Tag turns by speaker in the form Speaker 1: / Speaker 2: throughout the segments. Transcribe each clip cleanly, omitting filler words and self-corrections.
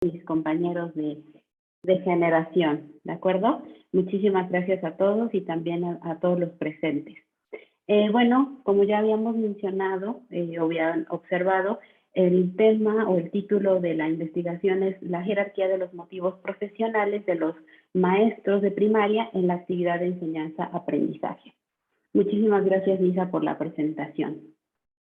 Speaker 1: mis compañeros de generación, ¿de acuerdo? Muchísimas gracias a todos y también a todos los presentes. Bueno, como ya habíamos mencionado o habían observado, el tema o el título de la investigación es la jerarquía de los motivos profesionales de los maestros de primaria en la actividad de enseñanza-aprendizaje. Muchísimas gracias, Lisa, por la presentación.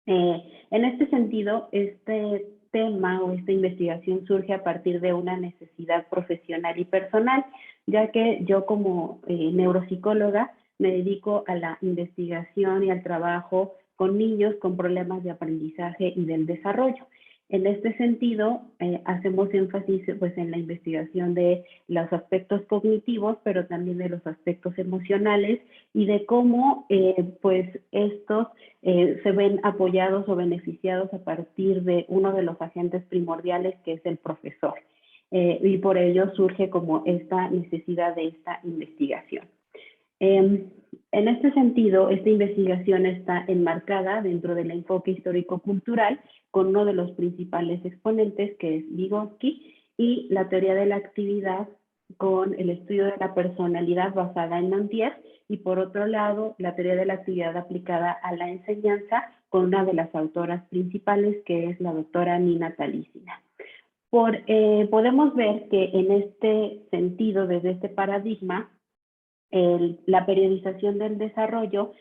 Speaker 1: En este sentido, este tema o esta investigación surge a partir de una necesidad profesional y personal, ya que yo como neuropsicóloga me dedico a la investigación y al trabajo con niños con problemas de aprendizaje y del desarrollo. En este sentido, hacemos énfasis pues, en la investigación de los aspectos cognitivos, pero también de los aspectos emocionales y de cómo pues estos se ven apoyados o beneficiados a partir de uno de los agentes primordiales, que es el profesor. Y por ello surge como esta necesidad de esta investigación. En este sentido, esta investigación está enmarcada dentro del enfoque histórico-cultural con uno de los principales exponentes, que es Vygotsky, y la teoría de la actividad con el estudio de la personalidad basada en Nanterre, y por otro lado, la teoría de la actividad aplicada a la enseñanza con una de las autoras principales, que es la doctora Nina Talísina. Podemos ver que en este sentido, desde este paradigma, la periodización del desarrollo,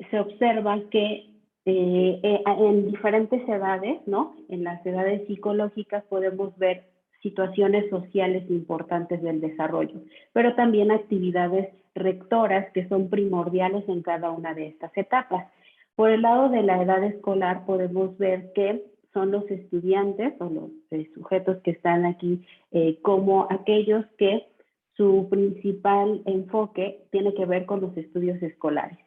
Speaker 1: se observa que en diferentes edades, ¿no? En las edades psicológicas podemos ver situaciones sociales importantes del desarrollo, pero también actividades rectoras que son primordiales en cada una de estas etapas. Por el lado de la edad escolar podemos ver que son los estudiantes o los sujetos que están aquí como aquellos que su principal enfoque tiene que ver con los estudios escolares.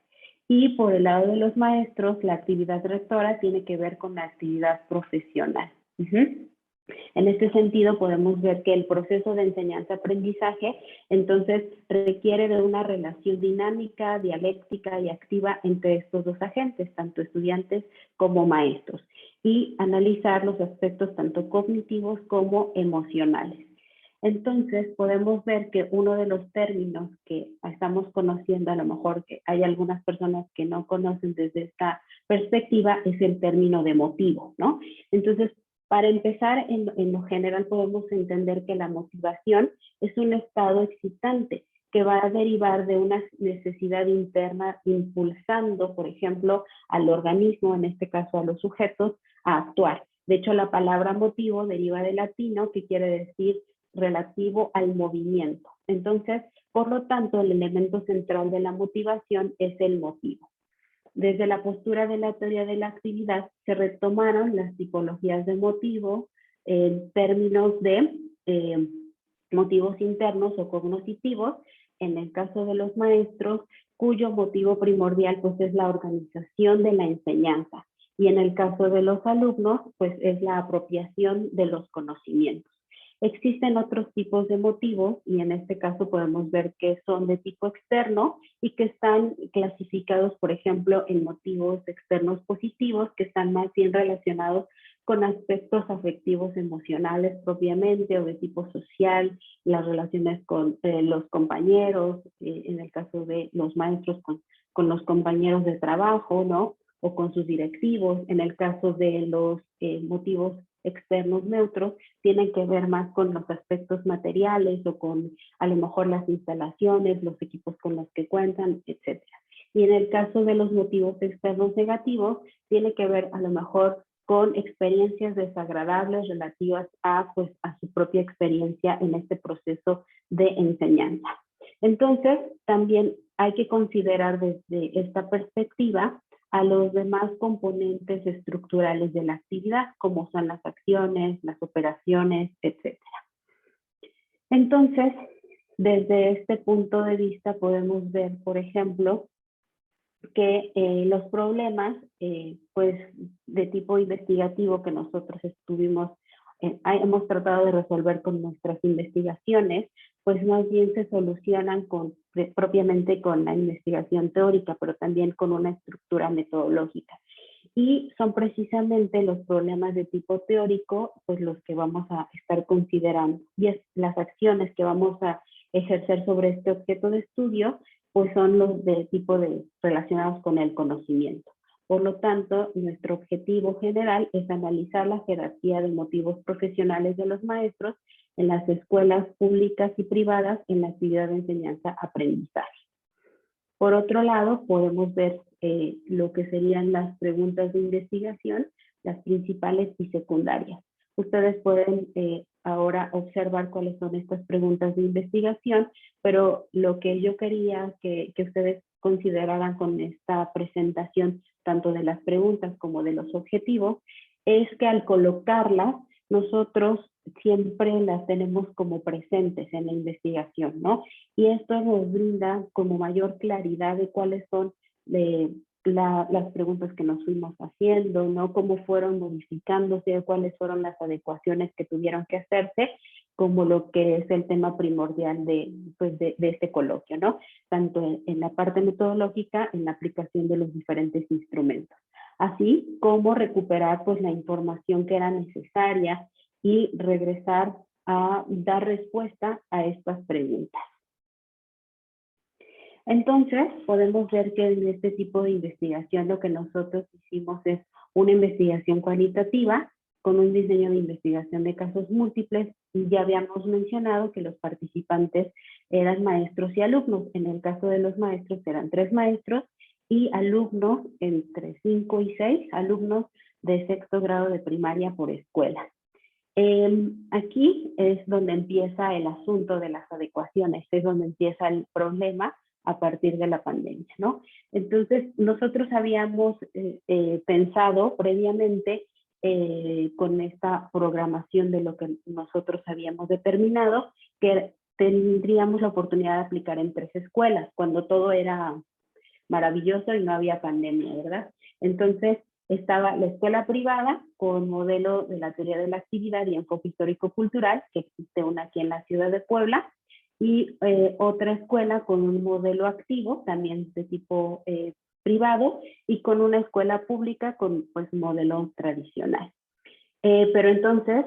Speaker 1: Y por el lado de los maestros, la actividad rectora tiene que ver con la actividad profesional. En este sentido, podemos ver que el proceso de enseñanza-aprendizaje, entonces, requiere de una relación dinámica, dialéctica y activa entre estos dos agentes, tanto estudiantes como maestros, y analizar los aspectos tanto cognitivos como emocionales. Entonces, podemos ver que uno de los términos que estamos conociendo, a lo mejor que hay algunas personas que no conocen desde esta perspectiva, es el término de motivo, ¿no? Entonces, para empezar, en lo general podemos entender que la motivación es un estado excitante que va a derivar de una necesidad interna impulsando, por ejemplo, al organismo, en este caso a los sujetos, a actuar. De hecho, la palabra motivo deriva del latino, que quiere decir relativo al movimiento. Entonces, por lo tanto, el elemento central de la motivación es el motivo. Desde la postura de la teoría de la actividad se retomaron las tipologías de motivo en términos de motivos internos o cognitivos, en el caso de los maestros, cuyo motivo primordial pues es la organización de la enseñanza, y en el caso de los alumnos pues es la apropiación de los conocimientos. Existen otros tipos de motivos y en este caso podemos ver que son de tipo externo y que están clasificados, por ejemplo, en motivos externos positivos, que están más bien relacionados con aspectos afectivos emocionales propiamente o de tipo social, las relaciones con los compañeros, en el caso de los maestros con los compañeros de trabajo, ¿no? O con sus directivos. En el caso de los motivos externos neutros, tienen que ver más con los aspectos materiales o con a lo mejor las instalaciones, los equipos con los que cuentan, etc. Y en el caso de los motivos externos negativos, tiene que ver a lo mejor con experiencias desagradables relativas a su propia experiencia en este proceso de enseñanza. Entonces, también hay que considerar desde esta perspectiva a los demás componentes estructurales de la actividad, como son las acciones, las operaciones, etc. Entonces, desde este punto de vista podemos ver, por ejemplo, que los problemas pues, de tipo investigativo que nosotros hemos tratado de resolver con nuestras investigaciones, pues más bien se solucionan propiamente con la investigación teórica, pero también con una estructura metodológica. y son precisamente los problemas de tipo teórico, pues los que vamos a estar considerando. Y es las acciones que vamos a ejercer sobre este objeto de estudio, pues son los de tipo relacionados con el conocimiento. Por lo tanto, nuestro objetivo general es analizar la jerarquía de motivos profesionales de los maestros en las escuelas públicas y privadas en la actividad de enseñanza-aprendizaje. Por otro lado, podemos ver lo que serían las preguntas de investigación, las principales y secundarias. Ustedes pueden ahora observar cuáles son estas preguntas de investigación, pero lo que yo quería que ustedes consideraran con esta presentación, tanto de las preguntas como de los objetivos, es que al colocarlas, nosotros siempre las tenemos como presentes en la investigación, ¿no? Y esto nos brinda como mayor claridad de cuáles son las preguntas que nos fuimos haciendo, ¿no? Cómo fueron modificándose, cuáles fueron las adecuaciones que tuvieron que hacerse, como lo que es el tema primordial pues de este coloquio, ¿no? Tanto en la parte metodológica, en la aplicación de los diferentes instrumentos. Así como recuperar pues la información que era necesaria y regresar a dar respuesta a estas preguntas. Entonces, podemos ver que en este tipo de investigación lo que nosotros hicimos es una investigación cualitativa con un diseño de investigación de casos múltiples, y ya habíamos mencionado que los participantes eran maestros y alumnos. En el caso de los maestros eran 3 maestros y alumnos entre 5 y 6 alumnos de 6º grado de primaria por escuela. Aquí es donde empieza el asunto de las adecuaciones, es donde empieza el problema a partir de la pandemia, ¿no? Entonces, nosotros habíamos pensado previamente con esta programación de lo que nosotros habíamos determinado, que tendríamos la oportunidad de aplicar en 3 escuelas, cuando todo era maravilloso y no había pandemia, ¿verdad? Entonces, estaba la escuela privada con modelo de la teoría de la actividad y enfoque histórico-cultural, que existe una aquí en la ciudad de Puebla, y otra escuela con un modelo activo, también de tipo privado, y con una escuela pública con pues modelo tradicional. Pero entonces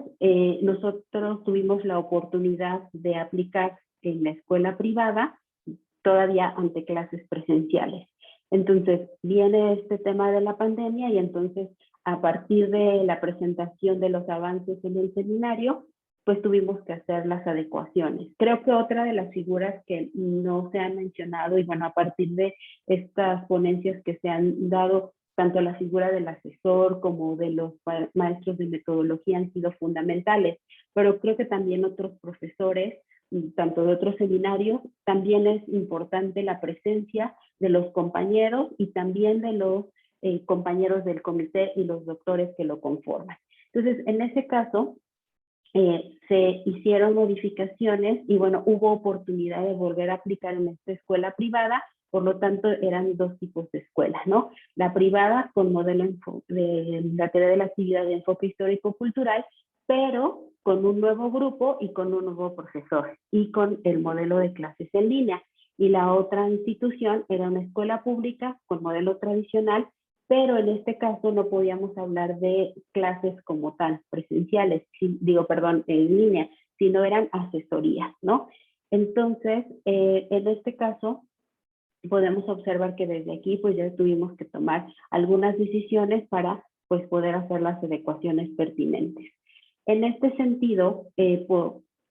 Speaker 1: nosotros tuvimos la oportunidad de aplicar en la escuela privada todavía ante clases presenciales. Entonces viene este tema de la pandemia y entonces a partir de la presentación de los avances en el seminario, pues tuvimos que hacer las adecuaciones. Creo que otra de las figuras que no se han mencionado, y bueno, a partir de estas ponencias que se han dado, tanto la figura del asesor como de los maestros de metodología han sido fundamentales, pero creo que también otros profesores, tanto de otros seminarios, también es importante la presencia de los compañeros y también de los compañeros del comité y los doctores que lo conforman. Entonces, en ese caso, se hicieron modificaciones y bueno, hubo oportunidad de volver a aplicar en esta escuela privada, por lo tanto eran 2 tipos de escuelas, ¿no? La privada con modelo de la teoría de la actividad de enfoque histórico-cultural, pero con un nuevo grupo y con un nuevo profesor y con el modelo de clases en línea. Y la otra institución era una escuela pública con modelo tradicional, pero en este caso no podíamos hablar de clases como tal, presenciales, en línea, sino eran asesorías, ¿no? Entonces, en este caso, podemos observar que desde aquí pues ya tuvimos que tomar algunas decisiones para pues poder hacer las adecuaciones pertinentes. En este sentido,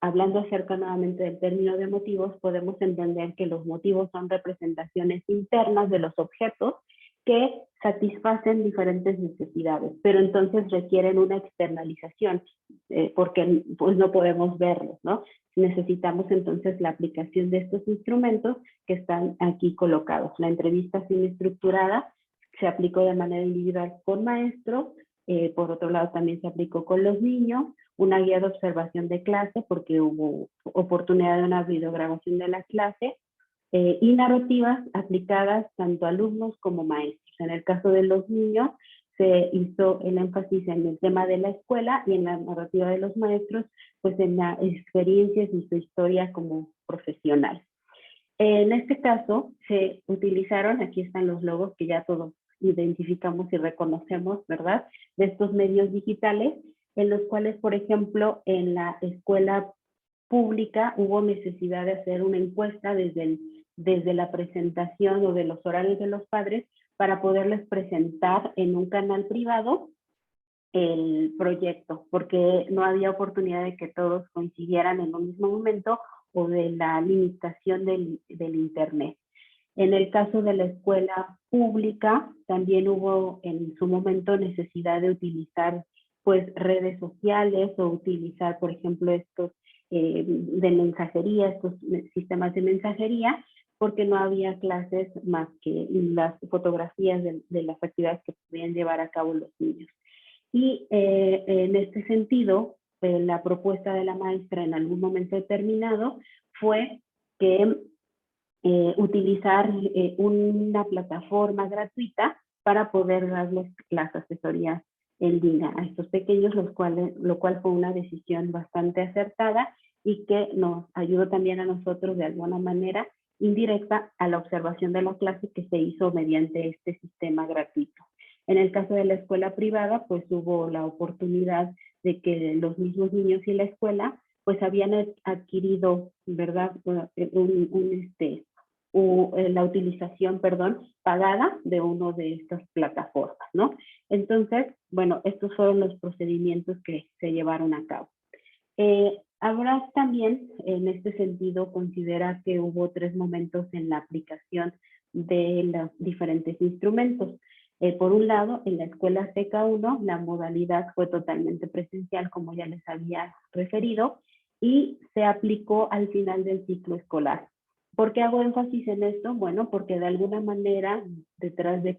Speaker 1: hablando acerca nuevamente del término de motivos, podemos entender que los motivos son representaciones internas de los objetos que satisfacen diferentes necesidades, pero entonces requieren una externalización, porque pues no podemos verlos, ¿no? Necesitamos entonces la aplicación de estos instrumentos que están aquí colocados. La entrevista semi-estructurada se aplicó de manera individual con maestros, por otro lado también se aplicó con los niños, una guía de observación de clase porque hubo oportunidad de una videograbación de la clase, y narrativas aplicadas tanto a alumnos como maestros. En el caso de los niños se hizo el énfasis en el tema de la escuela y en la narrativa de los maestros, pues en las experiencias y su historia como profesional. En este caso se utilizaron, aquí están los logos que ya todos identificamos y reconocemos, ¿verdad? De estos medios digitales, en los cuales, por ejemplo, en la escuela pública hubo necesidad de hacer una encuesta desde la presentación o de los horarios de los padres para poderles presentar en un canal privado el proyecto, porque no había oportunidad de que todos coincidieran en un mismo momento o de la limitación del Internet. En el caso de la escuela pública, también hubo en su momento necesidad de utilizar pues redes sociales o utilizar, por ejemplo, estos de mensajería, estos sistemas de mensajería, porque no había clases más que las fotografías de las actividades que podían llevar a cabo los niños. Y en este sentido, la propuesta de la maestra en algún momento determinado fue que utilizar una plataforma gratuita para poder darles las asesorías en línea a estos pequeños, lo cual fue una decisión bastante acertada y que nos ayudó también a nosotros de alguna manera indirecta a la observación de la clase que se hizo mediante este sistema gratuito. En el caso de la escuela privada, pues hubo la oportunidad de que los mismos niños y la escuela pues habían adquirido, ¿verdad?, la utilización, pagada de una de estas plataformas, ¿no? Entonces, bueno, estos fueron los procedimientos que se llevaron a cabo. Ahora también, en este sentido, considera que hubo 3 momentos en la aplicación de los diferentes instrumentos. Por un lado, en la escuela CK1, la modalidad fue totalmente presencial, como ya les había referido, y se aplicó al final del ciclo escolar. ¿Por qué hago énfasis en esto? Bueno, porque de alguna manera, detrás de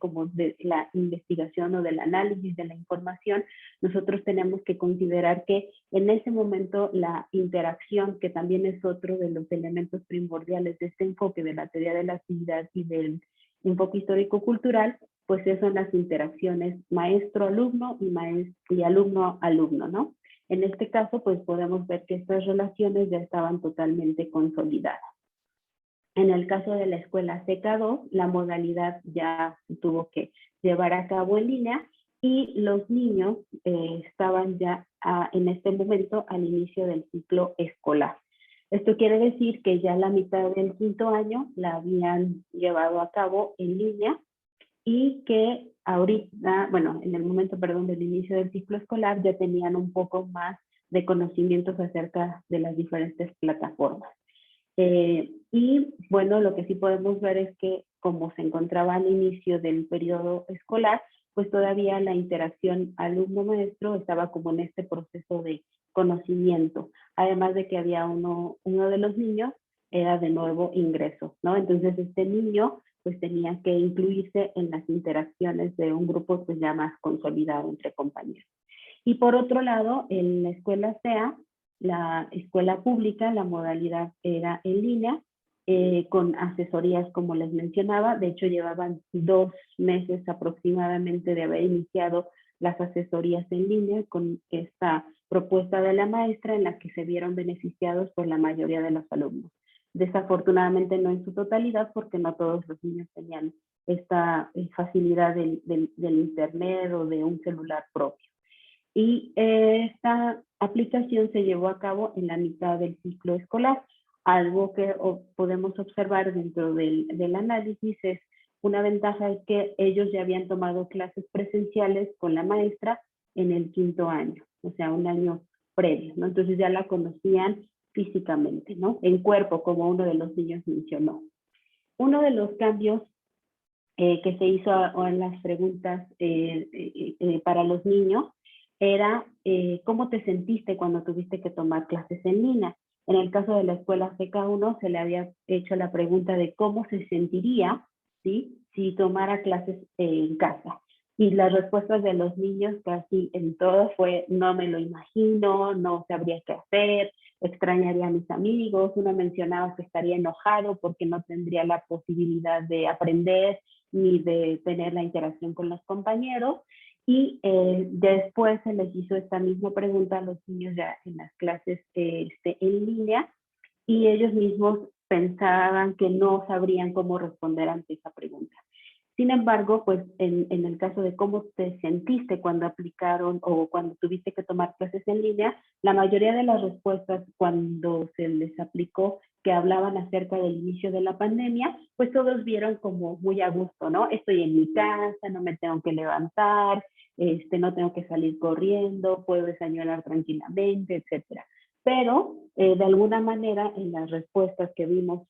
Speaker 1: la investigación o del análisis de la información, nosotros tenemos que considerar que en ese momento la interacción, que también es otro de los elementos primordiales de este enfoque de la teoría de la actividad y del enfoque histórico-cultural, pues esas son las interacciones maestro-alumno y alumno-alumno, ¿no? En este caso, pues podemos ver que estas relaciones ya estaban totalmente consolidadas. En el caso de la escuela CK2, la modalidad ya se tuvo que llevar a cabo en línea y los niños estaban ya en este momento al inicio del ciclo escolar. Esto quiere decir que ya la mitad del 5º año la habían llevado a cabo en línea y que ahorita, bueno, en el momento, del inicio del ciclo escolar ya tenían un poco más de conocimientos acerca de las diferentes plataformas. Y bueno, lo que sí podemos ver es que como se encontraba al inicio del periodo escolar, pues todavía la interacción alumno-maestro estaba como en este proceso de conocimiento, además de que había uno de los niños era de nuevo ingreso, ¿no? Entonces este niño pues tenía que incluirse en las interacciones de un grupo pues ya más consolidado entre compañeros. Y por otro lado, en la escuela SEA, la escuela pública, la modalidad era en línea, con asesorías como les mencionaba. De hecho, llevaban 2 meses aproximadamente de haber iniciado las asesorías en línea con esta propuesta de la maestra en la que se vieron beneficiados por la mayoría de los alumnos. Desafortunadamente no en su totalidad porque no todos los niños tenían esta facilidad del internet o de un celular propio. Y esta aplicación se llevó a cabo en la mitad del ciclo escolar. Algo que podemos observar dentro del análisis es una ventaja es que ellos ya habían tomado clases presenciales con la maestra en el 5º año, o sea, un año previo, ¿no? Entonces ya la conocían físicamente, ¿no? En cuerpo, como uno de los niños mencionó. Uno de los cambios que se hizo en las preguntas para los niños era cómo te sentiste cuando tuviste que tomar clases en línea. En el caso de la escuela CK1 se le había hecho la pregunta de cómo se sentiría, ¿sí?, si tomara clases en casa. Y las respuestas de los niños casi en todo fue no me lo imagino, no sabría qué hacer, extrañaría a mis amigos. Uno mencionaba que estaría enojado porque no tendría la posibilidad de aprender ni de tener la interacción con los compañeros. Y después se les hizo esta misma pregunta a los niños ya en las clases en línea y ellos mismos pensaban que no sabrían cómo responder ante esa pregunta. Sin embargo, pues en el caso de cómo te sentiste cuando aplicaron o cuando tuviste que tomar clases en línea, la mayoría de las respuestas cuando se les aplicó que hablaban acerca del inicio de la pandemia, pues todos vieron como muy a gusto, ¿no? Estoy en mi casa, no me tengo que levantar, no tengo que salir corriendo, puedo desayunar tranquilamente, etcétera. Pero de alguna manera en las respuestas que vimos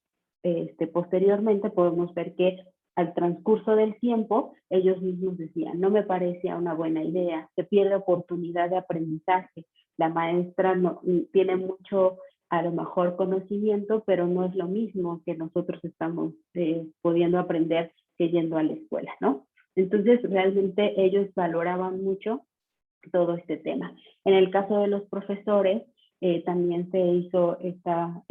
Speaker 1: posteriormente podemos ver que al transcurso del tiempo ellos mismos decían, no me parecía una buena idea, se pierde oportunidad de aprendizaje, la maestra no, tiene mucho a lo mejor conocimiento, pero no es lo mismo que nosotros estamos pudiendo aprender que yendo a la escuela, ¿no? Entonces realmente ellos valoraban mucho todo este tema. En el caso de los profesores, también se hizo esta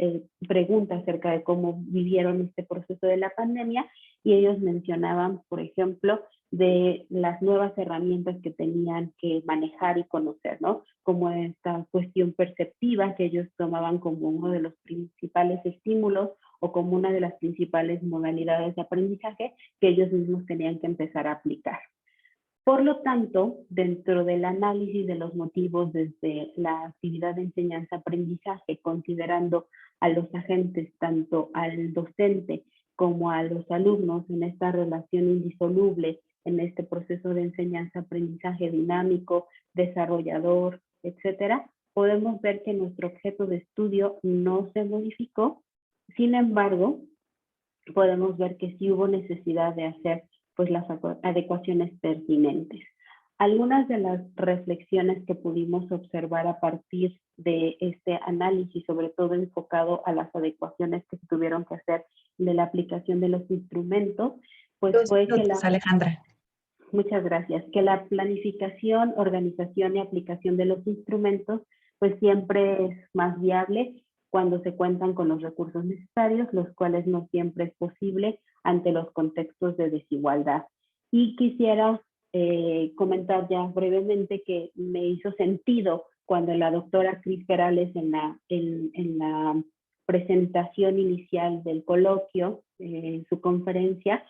Speaker 1: pregunta acerca de cómo vivieron este proceso de la pandemia y ellos mencionaban, por ejemplo, de las nuevas herramientas que tenían que manejar y conocer, ¿no? Como esta cuestión perceptiva que ellos tomaban como uno de los principales estímulos o como una de las principales modalidades de aprendizaje que ellos mismos tenían que empezar a aplicar. Por lo tanto, dentro del análisis de los motivos desde la actividad de enseñanza-aprendizaje, considerando a los agentes, tanto al docente como a los alumnos en esta relación indisoluble, en este proceso de enseñanza-aprendizaje dinámico, desarrollador, etcétera, podemos ver que nuestro objeto de estudio no se modificó. Sin embargo, podemos ver que sí hubo necesidad de hacer pues las adecuaciones pertinentes. Algunas de las reflexiones que pudimos observar a partir de este análisis, sobre todo enfocado a las adecuaciones que se tuvieron que hacer de la aplicación de los instrumentos, pues fue que la...
Speaker 2: Alejandra.
Speaker 1: Muchas gracias. Que la planificación, organización y aplicación de los instrumentos pues siempre es más viable cuando se cuentan con los recursos necesarios, los cuales no siempre es posible ante los contextos de desigualdad. Y quisiera comentar ya brevemente que me hizo sentido cuando la doctora Cris Perales en la presentación inicial del coloquio, en su conferencia,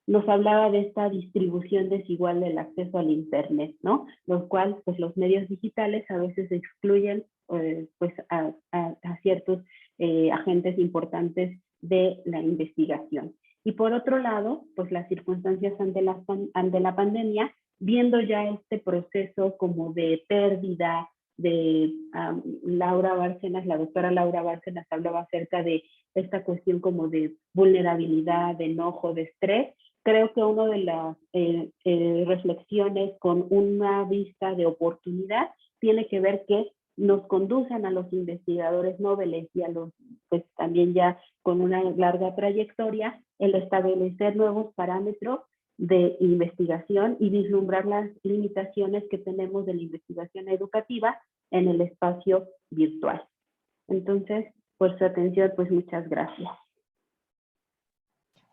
Speaker 1: nos hablaba de esta distribución desigual del acceso al Internet, ¿no? Lo cual, pues los medios digitales a veces excluyen pues a ciertos agentes importantes de la investigación. Y por otro lado, pues las circunstancias ante la pandemia, viendo ya este proceso como de pérdida, de Laura Bárcenas, la doctora Laura Bárcenas hablaba acerca de esta cuestión como de vulnerabilidad, de enojo, de estrés. Creo que una de las reflexiones con una vista de oportunidad tiene que ver que nos conducen a los investigadores noveles y a los, pues también ya con una larga trayectoria, el establecer nuevos parámetros de investigación y vislumbrar las limitaciones que tenemos de la investigación educativa en el espacio virtual. Entonces, por su atención, pues muchas gracias.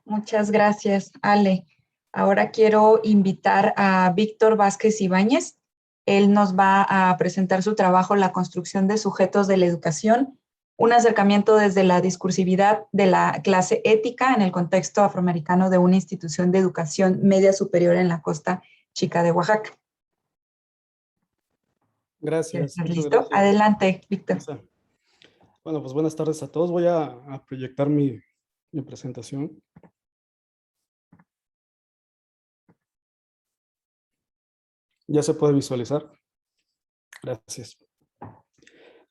Speaker 2: Muchas gracias, Ale. Ahora quiero invitar a Víctor Vázquez Ibáñez. Él nos va a presentar su trabajo La construcción de sujetos de la educación, un acercamiento desde la discursividad de la clase ética en el contexto afroamericano de una institución de educación media superior en la Costa Chica de Oaxaca.
Speaker 3: Gracias.
Speaker 2: ¿Estás listo? Gracias. Adelante, Víctor.
Speaker 3: Bueno, pues buenas tardes a todos. Voy a proyectar mi presentación. ¿Ya se puede visualizar? Gracias.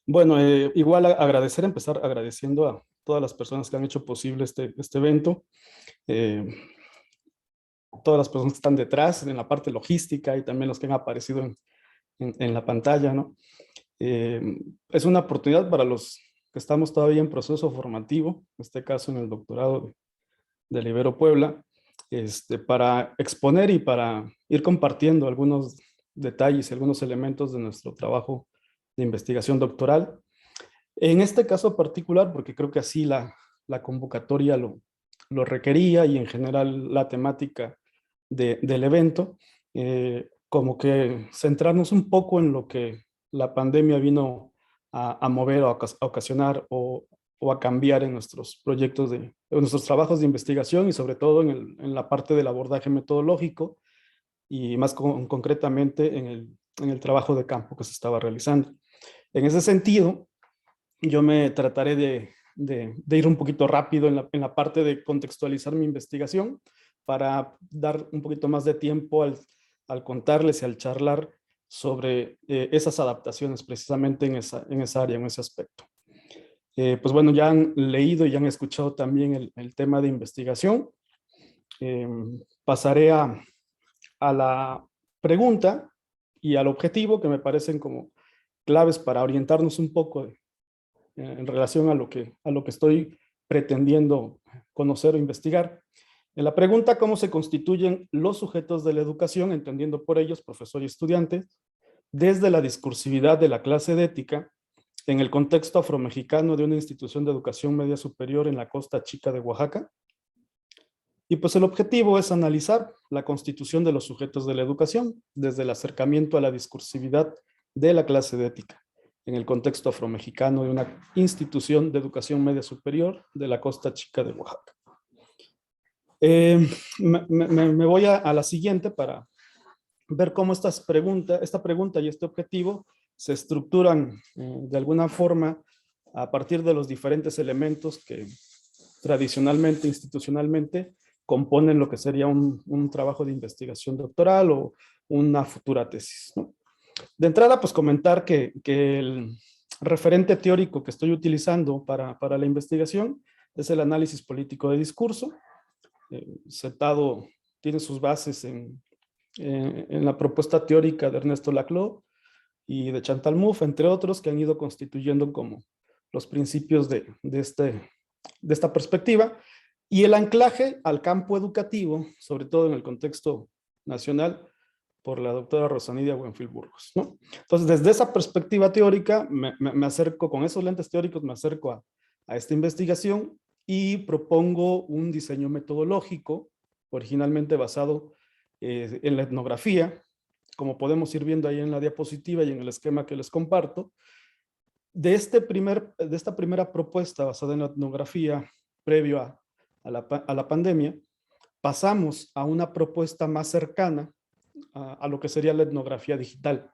Speaker 3: Bueno, igual empezar agradeciendo a todas las personas que han hecho posible este evento. Todas las personas que están detrás, en la parte logística y también los que han aparecido en la pantalla, ¿no? Es una oportunidad para los que estamos todavía en proceso formativo, en este caso en el doctorado de Ibero Puebla, para exponer y para ir compartiendo algunos detalles y algunos elementos de nuestro trabajo de investigación doctoral. En este caso particular, porque creo que así la convocatoria lo requería y en general la temática del evento, como que centrarnos un poco en lo que la pandemia vino a mover o a ocasionar o o a cambiar en nuestros proyectos en nuestros trabajos de investigación y sobre todo en la parte del abordaje metodológico y más concretamente en el trabajo de campo que se estaba realizando. En ese sentido, yo me trataré de ir un poquito rápido en la parte de contextualizar mi investigación para dar un poquito más de tiempo al contarles y al charlar sobre esas adaptaciones precisamente en esa área, en ese aspecto. Pues bueno, ya han leído y ya han escuchado también el tema de investigación. Pasaré a la pregunta y al objetivo que me parecen como claves para orientarnos un poco en relación a lo que estoy pretendiendo conocer o investigar. En la pregunta, ¿cómo se constituyen los sujetos de la educación, entendiendo por ellos profesor y estudiante, desde la discursividad de la clase de ética en el contexto afromexicano de una institución de educación media superior en la Costa Chica de Oaxaca? Y pues el objetivo es analizar la constitución de los sujetos de la educación desde el acercamiento a la discursividad de la clase de ética en el contexto afromexicano de una institución de educación media superior de la Costa Chica de Oaxaca. Me voy a la siguiente para ver cómo esta pregunta y este objetivo se estructuran de alguna forma a partir de los diferentes elementos que tradicionalmente, institucionalmente, componen lo que sería un trabajo de investigación doctoral o una futura tesis, ¿no? De entrada, pues comentar que el referente teórico que estoy utilizando para la investigación es el análisis político de discurso. Sentado, tiene sus bases en la propuesta teórica de Ernesto Laclau y de Chantal Mouffe, entre otros, que han ido constituyendo como los principios de esta perspectiva, y el anclaje al campo educativo, sobre todo en el contexto nacional, por la doctora Rosanidia Buenfil Burgos, ¿no? Entonces, desde esa perspectiva teórica, me acerco, con esos lentes teóricos, me acerco a esta investigación y propongo un diseño metodológico, originalmente basado en la etnografía, como podemos ir viendo ahí en la diapositiva y en el esquema que les comparto. De esta primera propuesta basada en la etnografía previo a la pandemia, pasamos a una propuesta más cercana a lo que sería la etnografía digital,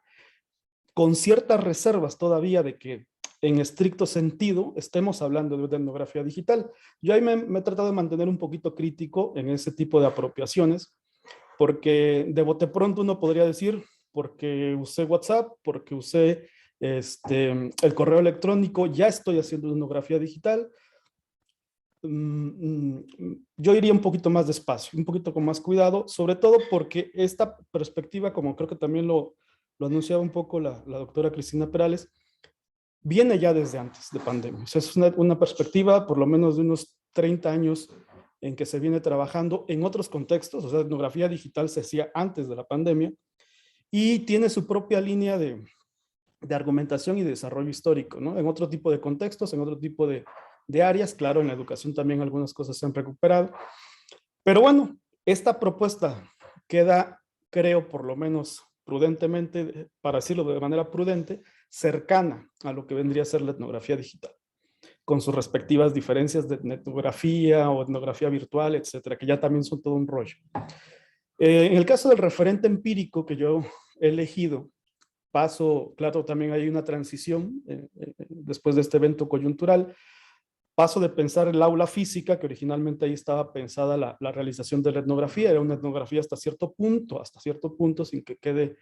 Speaker 3: con ciertas reservas todavía de que en estricto sentido estemos hablando de una etnografía digital. Yo ahí me he tratado de mantener un poquito crítico en ese tipo de apropiaciones, porque de bote pronto uno podría decir, porque usé WhatsApp, porque usé el correo electrónico, ya estoy haciendo etnografía digital. Yo iría un poquito más despacio, un poquito con más cuidado, sobre todo porque esta perspectiva, como creo que también lo anunciaba un poco la doctora Cristina Perales, viene ya desde antes de pandemia. O sea, es una perspectiva por lo menos de unos 30 años en que se viene trabajando en otros contextos. O sea, etnografía digital se hacía antes de la pandemia y tiene su propia línea de argumentación y de desarrollo histórico, ¿no? En otro tipo de contextos, en otro tipo de áreas. Claro, en la educación también algunas cosas se han recuperado. Pero bueno, esta propuesta queda, creo, por lo menos prudentemente, para decirlo de manera prudente, cercana a lo que vendría a ser la etnografía digital, con sus respectivas diferencias de etnografía o etnografía virtual, etcétera, que ya también son todo un rollo. En el caso del referente empírico que yo he elegido, claro, también hay una transición después de este evento coyuntural. Paso de pensar el aula física, que originalmente ahí estaba pensada la realización de la etnografía, era una etnografía hasta cierto punto, sin que quede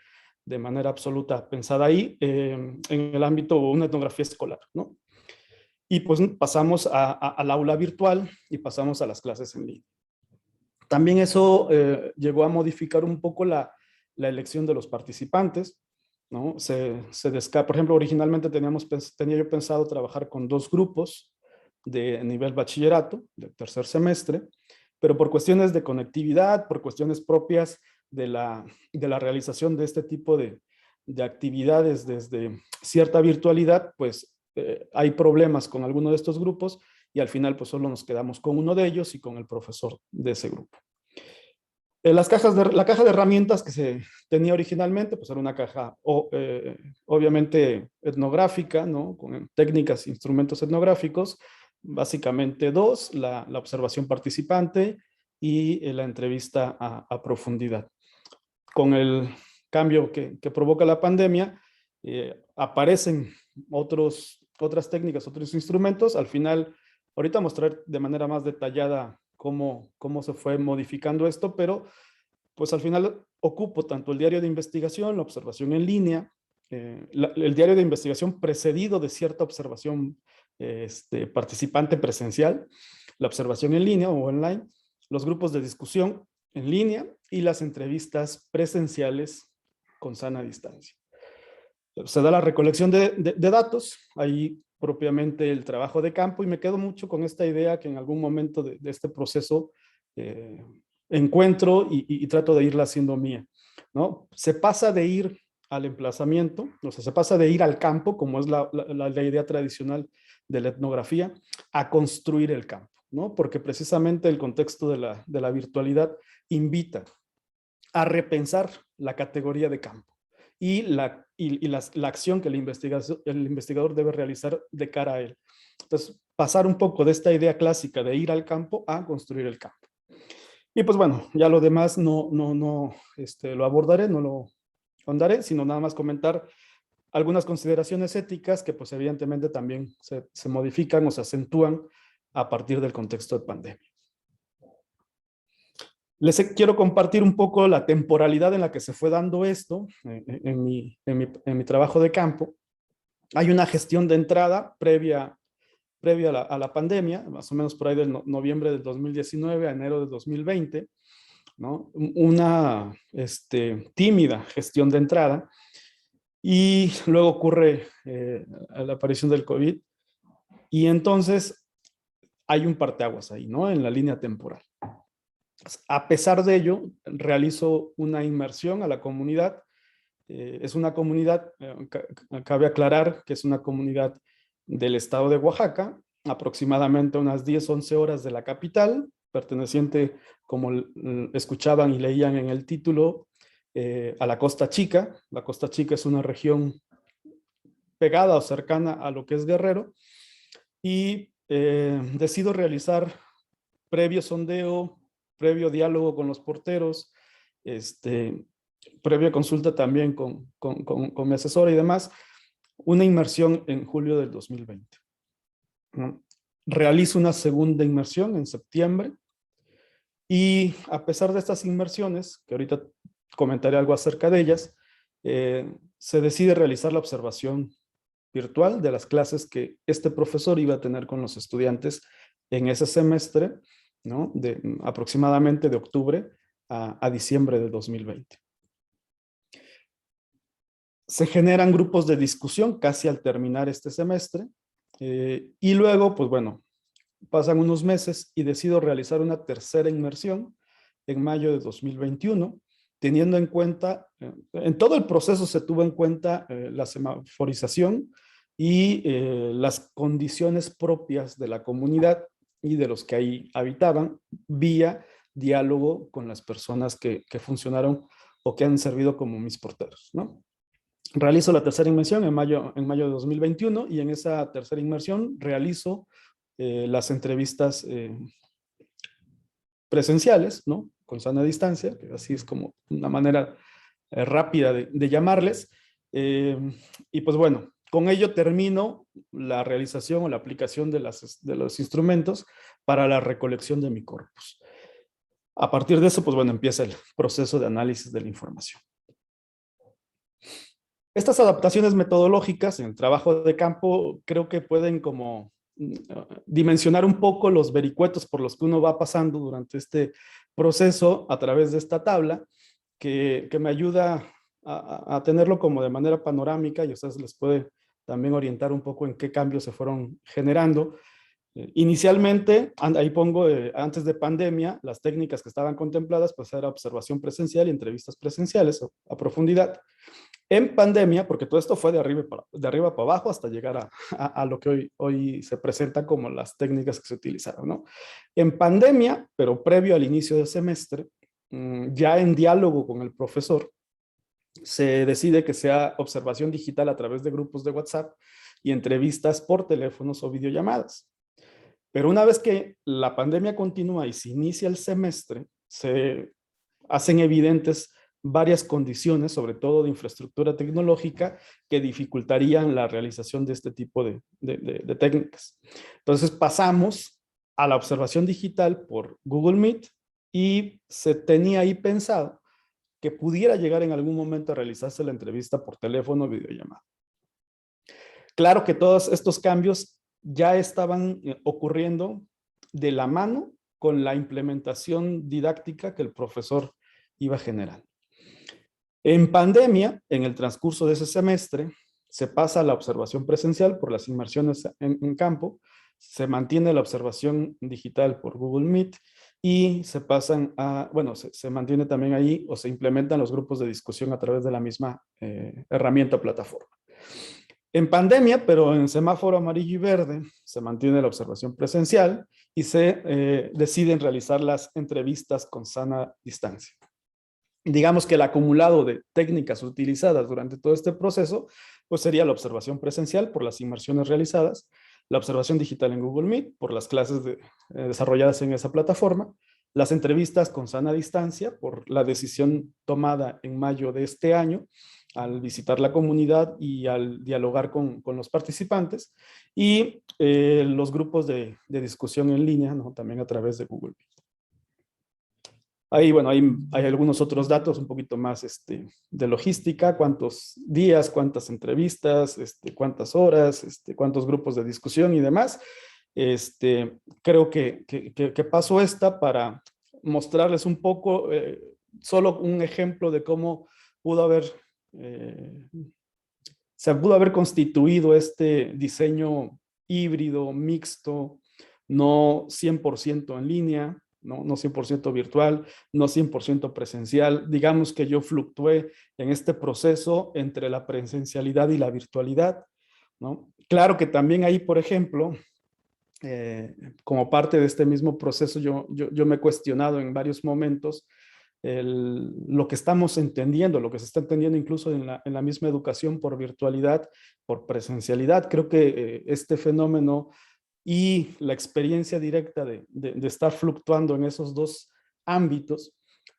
Speaker 3: de manera absoluta pensada ahí, en el ámbito de una etnografía escolar, ¿no? Y pues pasamos al aula virtual y pasamos a las clases en línea. También eso llegó a modificar un poco la elección de los participantes, ¿no? Por ejemplo, originalmente tenía yo pensado trabajar con 2 grupos de nivel bachillerato, del tercer semestre, pero por cuestiones de conectividad, por cuestiones propias de la realización de este tipo de actividades desde cierta virtualidad, pues hay problemas con alguno de estos grupos y al final pues solo nos quedamos con uno de ellos y con el profesor de ese grupo. La caja de herramientas que se tenía originalmente, pues era una caja obviamente etnográfica, ¿no? Con técnicas, instrumentos etnográficos, básicamente dos, la observación participante y la entrevista a profundidad. Con el cambio que provoca la pandemia, aparecen otras técnicas, otros instrumentos. Al final, ahorita mostrar de manera más detallada cómo se fue modificando esto, pero pues al final ocupo tanto el diario de investigación, la observación en línea, el diario de investigación precedido de cierta observación participante presencial, la observación en línea o online, los grupos de discusión en línea y las entrevistas presenciales con sana distancia. Se da la recolección de datos, ahí propiamente el trabajo de campo, y me quedo mucho con esta idea que en algún momento de este proceso encuentro y trato de irla haciendo mía, ¿no? Se pasa de ir al emplazamiento, o sea, se pasa de ir al campo, como es la idea tradicional de la etnografía, a construir el campo, ¿no? Porque precisamente el contexto de la virtualidad invita a repensar la categoría de campo y la acción que el investigador debe realizar de cara a él. Entonces, pasar un poco de esta idea clásica de ir al campo a construir el campo. Y pues bueno, ya lo demás no lo abordaré, no lo ahondaré, sino nada más comentar algunas consideraciones éticas que pues evidentemente también se modifican o se acentúan a partir del contexto de pandemia. Les quiero compartir un poco la temporalidad en la que se fue dando esto en mi trabajo de campo. Hay una gestión de entrada previa a la pandemia, más o menos por ahí del noviembre del 2019 a enero del 2020, ¿no? Una tímida gestión de entrada, y luego ocurre la aparición del COVID, y entonces hay un parteaguas ahí, ¿no? En la línea temporal. A pesar de ello, realizo una inmersión a la comunidad. Es una comunidad, cabe aclarar que es una comunidad del estado de Oaxaca, aproximadamente unas 10, 11 horas de la capital, perteneciente, como escuchaban y leían en el título, a la Costa Chica. La Costa Chica es una región pegada o cercana a lo que es Guerrero, y decido realizar previo sondeo, previo diálogo con los porteros, previa consulta también con mi asesora y demás, una inmersión en julio del 2020. Realizo una segunda inmersión en septiembre, y a pesar de estas inmersiones, que ahorita comentaré algo acerca de ellas, se decide realizar la observación virtual de las clases que este profesor iba a tener con los estudiantes en ese semestre, ¿no? Aproximadamente de octubre a diciembre de 2020. Se generan grupos de discusión casi al terminar este semestre, y luego, pues bueno, pasan unos meses y decido realizar una tercera inmersión en mayo de 2021, teniendo en cuenta, en todo el proceso se tuvo en cuenta la semaforización y las condiciones propias de la comunidad y de los que ahí habitaban, vía diálogo con las personas que funcionaron o que han servido como mis porteros, ¿no? Realizo la tercera inmersión en mayo de 2021, y en esa tercera inmersión realizo las entrevistas presenciales, ¿no? Con sana distancia, que así es como una manera rápida de llamarles. Y pues bueno, con ello termino la realización o la aplicación de los instrumentos para la recolección de mi corpus. A partir de eso, pues bueno, empieza el proceso de análisis de la información. Estas adaptaciones metodológicas en el trabajo de campo creo que pueden como dimensionar un poco los vericuetos por los que uno va pasando durante este proceso a través de esta tabla, que me ayuda a tenerlo como de manera panorámica, y a ustedes les puede también orientar un poco en qué cambios se fueron generando. Inicialmente, ahí pongo, antes de pandemia, las técnicas que estaban contempladas, pues era observación presencial y entrevistas presenciales a profundidad. En pandemia, porque todo esto fue de arriba para abajo hasta llegar a lo que hoy se presenta como las técnicas que se utilizaron, ¿no? En pandemia, pero previo al inicio del semestre, ya en diálogo con el profesor, se decide que sea observación digital a través de grupos de WhatsApp y entrevistas por teléfonos o videollamadas. Pero una vez que la pandemia continúa y se inicia el semestre, se hacen evidentes varias condiciones, sobre todo de infraestructura tecnológica, que dificultarían la realización de este tipo de técnicas. Entonces pasamos a la observación digital por Google Meet y se tenía ahí pensado que pudiera llegar en algún momento a realizarse la entrevista por teléfono o videollamada. Claro que todos estos cambios ya estaban ocurriendo de la mano con la implementación didáctica que el profesor iba generando. En pandemia, en el transcurso de ese semestre, se pasa a la observación presencial por las inmersiones en campo, se mantiene la observación digital por Google Meet y se pasan a, bueno, se mantiene también ahí o se implementan los grupos de discusión a través de la misma herramienta o plataforma. En pandemia, pero en semáforo amarillo y verde, se mantiene la observación presencial y se deciden realizar las entrevistas con sana distancia. Digamos que el acumulado de técnicas utilizadas durante todo este proceso, pues sería la observación presencial por las inmersiones realizadas, la observación digital en Google Meet por las clases desarrolladas en esa plataforma, las entrevistas con sana distancia por la decisión tomada en mayo de este año al visitar la comunidad y al dialogar con los participantes, y los grupos de discusión en línea, ¿no? También a través de Google Meet. Ahí, bueno, hay algunos otros datos un poquito más de logística, cuántos días, cuántas entrevistas, cuántas horas, cuántos grupos de discusión y demás. Creo que paso esta para mostrarles un poco, solo un ejemplo de cómo pudo haber, se pudo haber constituido este diseño híbrido, mixto, no 100% en línea, no 100% virtual, no 100% presencial. Digamos que yo fluctué en este proceso entre la presencialidad y la virtualidad, ¿no? Claro que también ahí, por ejemplo, como parte de este mismo proceso, yo me he cuestionado en varios momentos lo que estamos entendiendo, lo que se está entendiendo incluso en la misma educación por virtualidad, por presencialidad. Creo que este fenómeno y la experiencia directa de estar fluctuando en esos dos ámbitos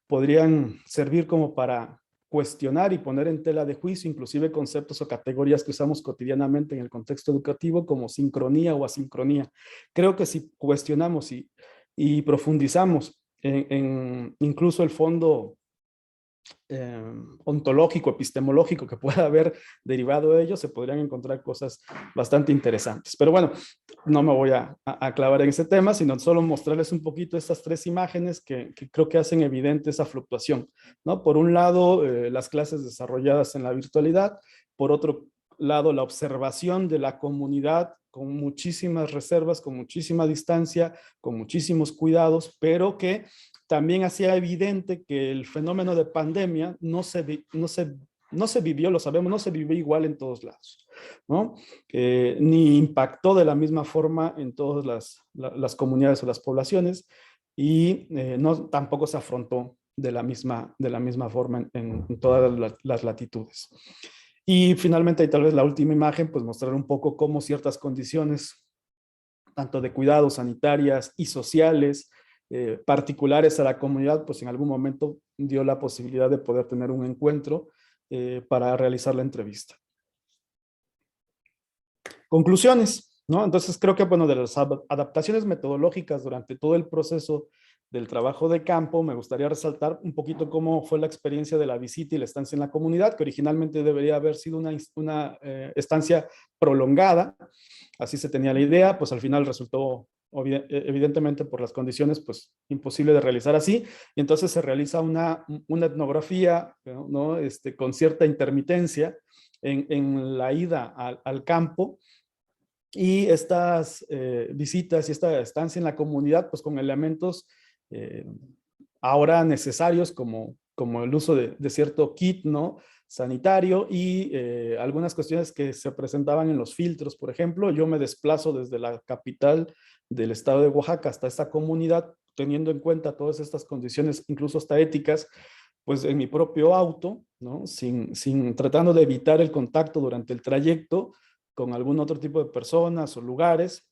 Speaker 3: podrían servir como para cuestionar y poner en tela de juicio inclusive conceptos o categorías que usamos cotidianamente en el contexto educativo como sincronía o asincronía. Creo que si cuestionamos y profundizamos en incluso el fondo ontológico, epistemológico que pueda haber derivado de ello, se podrían encontrar cosas bastante interesantes. Pero bueno, no me voy a clavar en ese tema, sino solo mostrarles un poquito estas tres imágenes que creo que hacen evidente esa fluctuación, ¿no? Por un lado, las clases desarrolladas en la virtualidad, por otro lado, la observación de la comunidad con muchísimas reservas, con muchísima distancia, con muchísimos cuidados, pero que también hacía evidente que el fenómeno de pandemia no se vivió, lo sabemos, no se vivió igual en todos lados, ¿no? Ni impactó de la misma forma en todas las comunidades o las poblaciones, y tampoco se afrontó de la misma forma en todas las latitudes. Y finalmente, y tal vez la última imagen, pues mostrar un poco cómo ciertas condiciones, tanto de cuidados sanitarias y sociales, particulares a la comunidad, pues en algún momento dio la posibilidad de poder tener un encuentro para realizar la entrevista. Conclusiones, ¿no? Entonces creo que, bueno, de las adaptaciones metodológicas durante todo el proceso del trabajo de campo, me gustaría resaltar un poquito cómo fue la experiencia de la visita y la estancia en la comunidad, que originalmente debería haber sido una estancia prolongada, así se tenía la idea, pues al final resultó evidentemente por las condiciones, pues imposible de realizar así, y entonces se realiza una etnografía, ¿no? Con cierta intermitencia en la ida al campo, y estas visitas y esta estancia en la comunidad, pues con elementos ahora necesarios como el uso de cierto kit, ¿no? Sanitario, y algunas cuestiones que se presentaban en los filtros. Por ejemplo, yo me desplazo desde la capital del estado de Oaxaca hasta esta comunidad, teniendo en cuenta todas estas condiciones, incluso hasta éticas, pues en mi propio auto, ¿no? Tratando de evitar el contacto durante el trayecto con algún otro tipo de personas o lugares,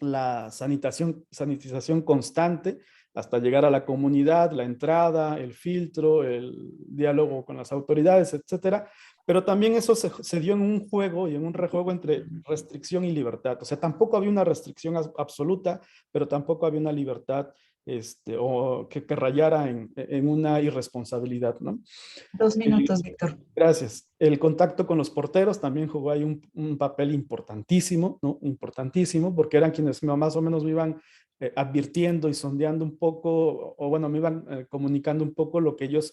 Speaker 3: la sanitización constante hasta llegar a la comunidad, la entrada, el filtro, el diálogo con las autoridades, etcétera. Pero también eso se dio en un juego y en un rejuego entre restricción y libertad. O sea, tampoco había una restricción absoluta, pero tampoco había una libertad o que rayara en una irresponsabilidad, ¿no?
Speaker 2: 2 minutos, Víctor.
Speaker 3: Gracias. El contacto con los porteros también jugó ahí un papel importantísimo, ¿no? Importantísimo, porque eran quienes más o menos me iban advirtiendo y sondeando un poco, o bueno, me iban comunicando un poco lo que ellos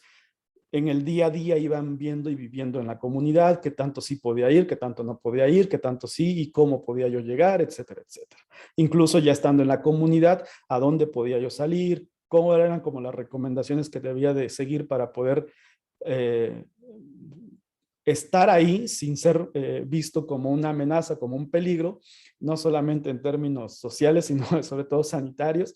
Speaker 3: en el día a día iban viendo y viviendo en la comunidad, qué tanto sí podía ir, qué tanto no podía ir, qué tanto sí y cómo podía yo llegar, etcétera, etcétera. Incluso ya estando en la comunidad, a dónde podía yo salir, cómo eran como las recomendaciones que debía de seguir para poder estar ahí sin ser visto como una amenaza, como un peligro, no solamente en términos sociales, sino sobre todo sanitarios.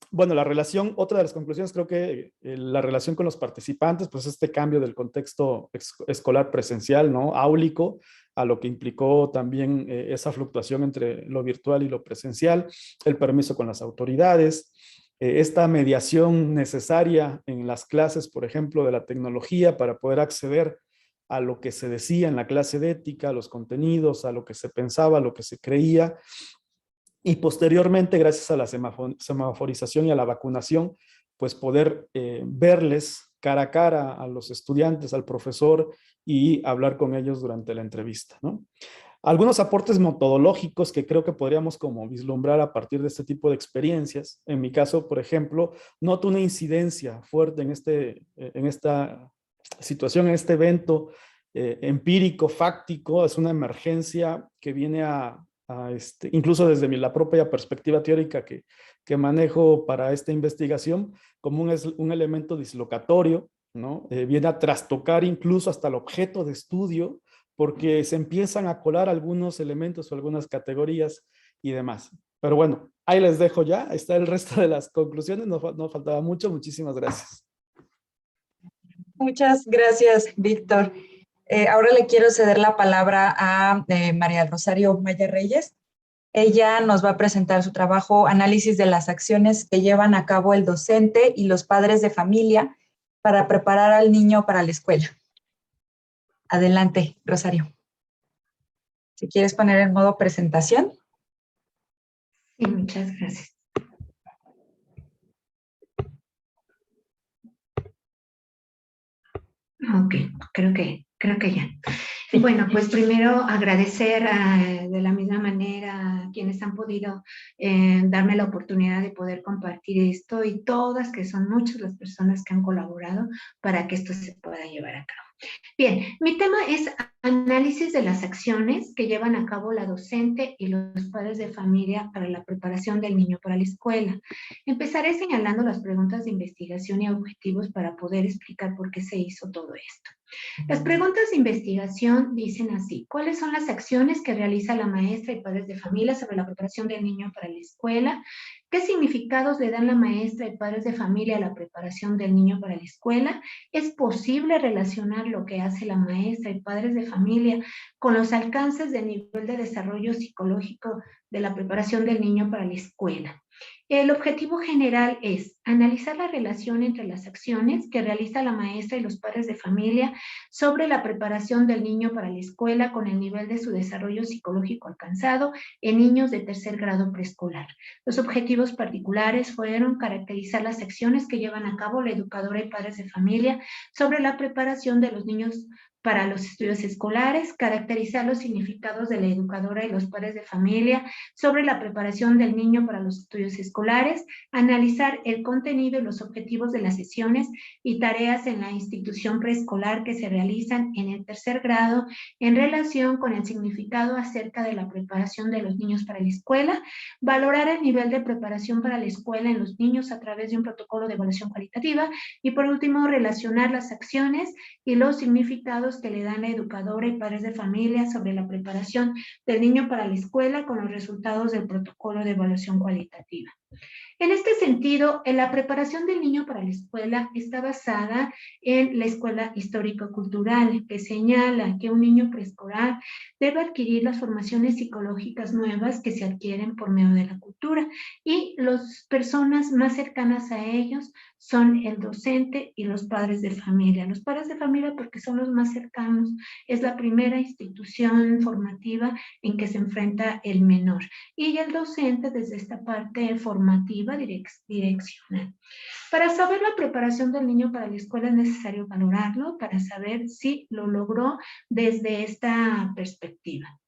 Speaker 3: Bueno, la relación, otra de las conclusiones, creo que la relación con los participantes, pues este cambio del contexto escolar presencial, ¿no? Áulico, a lo que implicó también esa fluctuación entre lo virtual y lo presencial, el permiso con las autoridades, esta mediación necesaria en las clases, por ejemplo, de la tecnología para poder acceder a lo que se decía en la clase de ética, a los contenidos, a lo que se pensaba, a lo que se creía, y posteriormente, gracias a la semaforización y a la vacunación, pues poder verles cara a cara a los estudiantes, al profesor y hablar con ellos durante la entrevista, ¿no? Algunos aportes metodológicos que creo que podríamos como vislumbrar a partir de este tipo de experiencias. En mi caso, por ejemplo, noto una incidencia fuerte en esta situación, en este evento empírico, fáctico. Es una emergencia que viene incluso desde la propia perspectiva teórica que manejo para esta investigación, como un elemento dislocatorio, ¿no? Viene a trastocar incluso hasta el objeto de estudio, porque se empiezan a colar algunos elementos o algunas categorías y demás. Pero bueno, ahí les dejo ya, está el resto de las conclusiones, no faltaba mucho, muchísimas gracias.
Speaker 2: Muchas gracias, Víctor. Ahora le quiero ceder la palabra a María Rosario Maya Reyes. Ella nos va a presentar su trabajo, análisis de las acciones que llevan a cabo el docente y los padres de familia para preparar al niño para la escuela. Adelante, Rosario. Si quieres poner en modo presentación.
Speaker 4: Sí, muchas gracias. Ok, creo que ya. Bueno, pues primero agradecer de la misma manera a quienes han podido darme la oportunidad de poder compartir esto y todas, que son muchas las personas que han colaborado para que esto se pueda llevar a cabo. Bien, mi tema es análisis de las acciones que llevan a cabo la docente y los padres de familia para la preparación del niño para la escuela. Empezaré señalando las preguntas de investigación y objetivos para poder explicar por qué se hizo todo esto. Las preguntas de investigación dicen así: ¿cuáles son las acciones que realiza la maestra y padres de familia sobre la preparación del niño para la escuela? ¿Qué significados le dan la maestra y padres de familia a la preparación del niño para la escuela? ¿Es posible relacionar lo que hace la maestra y padres de familia con los alcances de nivel de desarrollo psicológico de la preparación del niño para la escuela? El objetivo general es analizar la relación entre las acciones que realiza la maestra y los padres de familia sobre la preparación del niño para la escuela con el nivel de su desarrollo psicológico alcanzado en niños de tercer grado preescolar. Los objetivos particulares fueron caracterizar las acciones que llevan a cabo la educadora y padres de familia sobre la preparación de los niños para los estudios escolares, caracterizar los significados de la educadora y los padres de familia sobre la preparación del niño para los estudios escolares, analizar el contenido y los objetivos de las sesiones y tareas en la institución preescolar que se realizan en el tercer grado en relación con el significado acerca de la preparación de los niños para la escuela, valorar el nivel de preparación para la escuela en los niños a través de un protocolo de evaluación cualitativa y, por último, relacionar las acciones y los significados que le dan la educadora y padres de familia sobre la preparación del niño para la escuela con los resultados del protocolo de evaluación cualitativa. En este sentido, la preparación del niño para la escuela está basada en la escuela histórico-cultural, que señala que un niño preescolar debe adquirir las formaciones psicológicas nuevas que se adquieren por medio de la cultura, y las personas más cercanas a ellos son el docente y los padres de familia. Los padres de familia porque son los más cercanos, es la primera institución formativa en que se enfrenta el menor, y el docente desde esta parte formativa direccional. Para saber la preparación del niño para la escuela es necesario valorarlo para saber si lo logró desde esta perspectiva.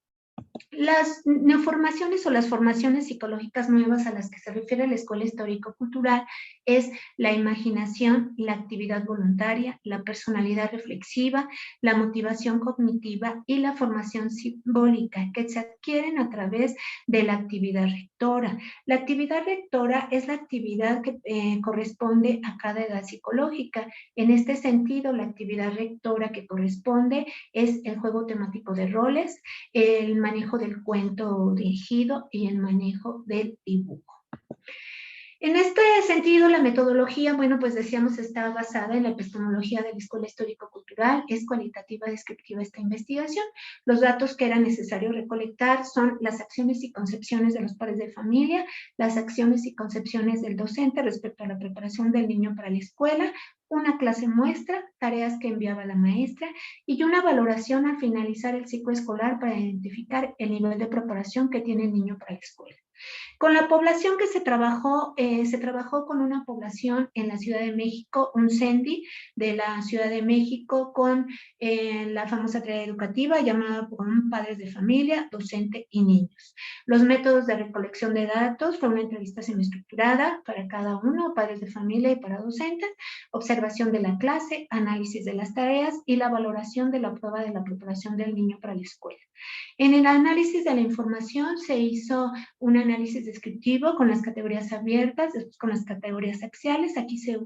Speaker 4: Las neoformaciones o las formaciones psicológicas nuevas a las que se refiere la escuela histórico-cultural es la imaginación, la actividad voluntaria, la personalidad reflexiva, la motivación cognitiva y la formación simbólica, que se adquieren a través de la actividad rectora. La actividad rectora es la actividad que corresponde a cada edad psicológica. En este sentido, la actividad rectora que corresponde es el juego temático de roles, el manejo del cuento dirigido y el manejo del dibujo. En este sentido, la metodología, bueno, pues decíamos, está basada en la epistemología de la escuela histórico-cultural, es cualitativa, descriptiva esta investigación. Los datos que era necesario recolectar son las acciones y concepciones de los padres de familia, las acciones y concepciones del docente respecto a la preparación del niño para la escuela, una clase muestra, tareas que enviaba la maestra y una valoración al finalizar el ciclo escolar para identificar el nivel de preparación que tiene el niño para la escuela. Con la población que se trabajó con una población en la Ciudad de México, un CENDI de la Ciudad de México con la famosa tarea educativa llamada por padres de familia, docente y niños. Los métodos de recolección de datos fue una entrevista semiestructurada para cada uno, padres de familia y para docentes, observación de la clase, análisis de las tareas y la valoración de la prueba de la preparación del niño para la escuela. En el análisis de la información se hizo un análisis descriptivo con las categorías abiertas, después con las categorías axiales. Aquí se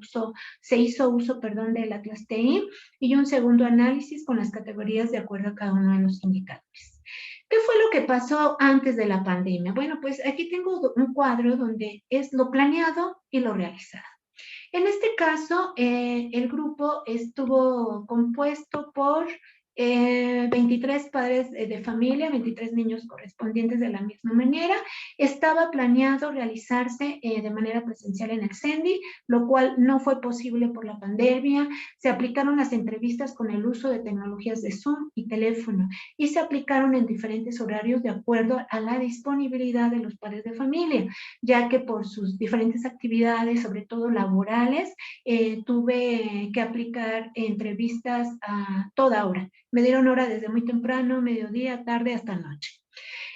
Speaker 4: hizo uso del Atlas TI, y un segundo análisis con las categorías de acuerdo a cada uno de los indicadores. ¿Qué fue lo que pasó antes de la pandemia? Bueno, pues aquí tengo un cuadro donde es lo planeado y lo realizado. En este caso, el grupo estuvo compuesto por 23 padres de familia, 23 niños correspondientes de la misma manera. Estaba planeado realizarse de manera presencial en el CENDI, lo cual no fue posible por la pandemia. Se aplicaron las entrevistas con el uso de tecnologías de Zoom y teléfono, y se aplicaron en diferentes horarios de acuerdo a la disponibilidad de los padres de familia, ya que por sus diferentes actividades, sobre todo laborales, tuve que aplicar entrevistas a toda hora. Me dieron hora desde muy temprano, mediodía, tarde, hasta noche.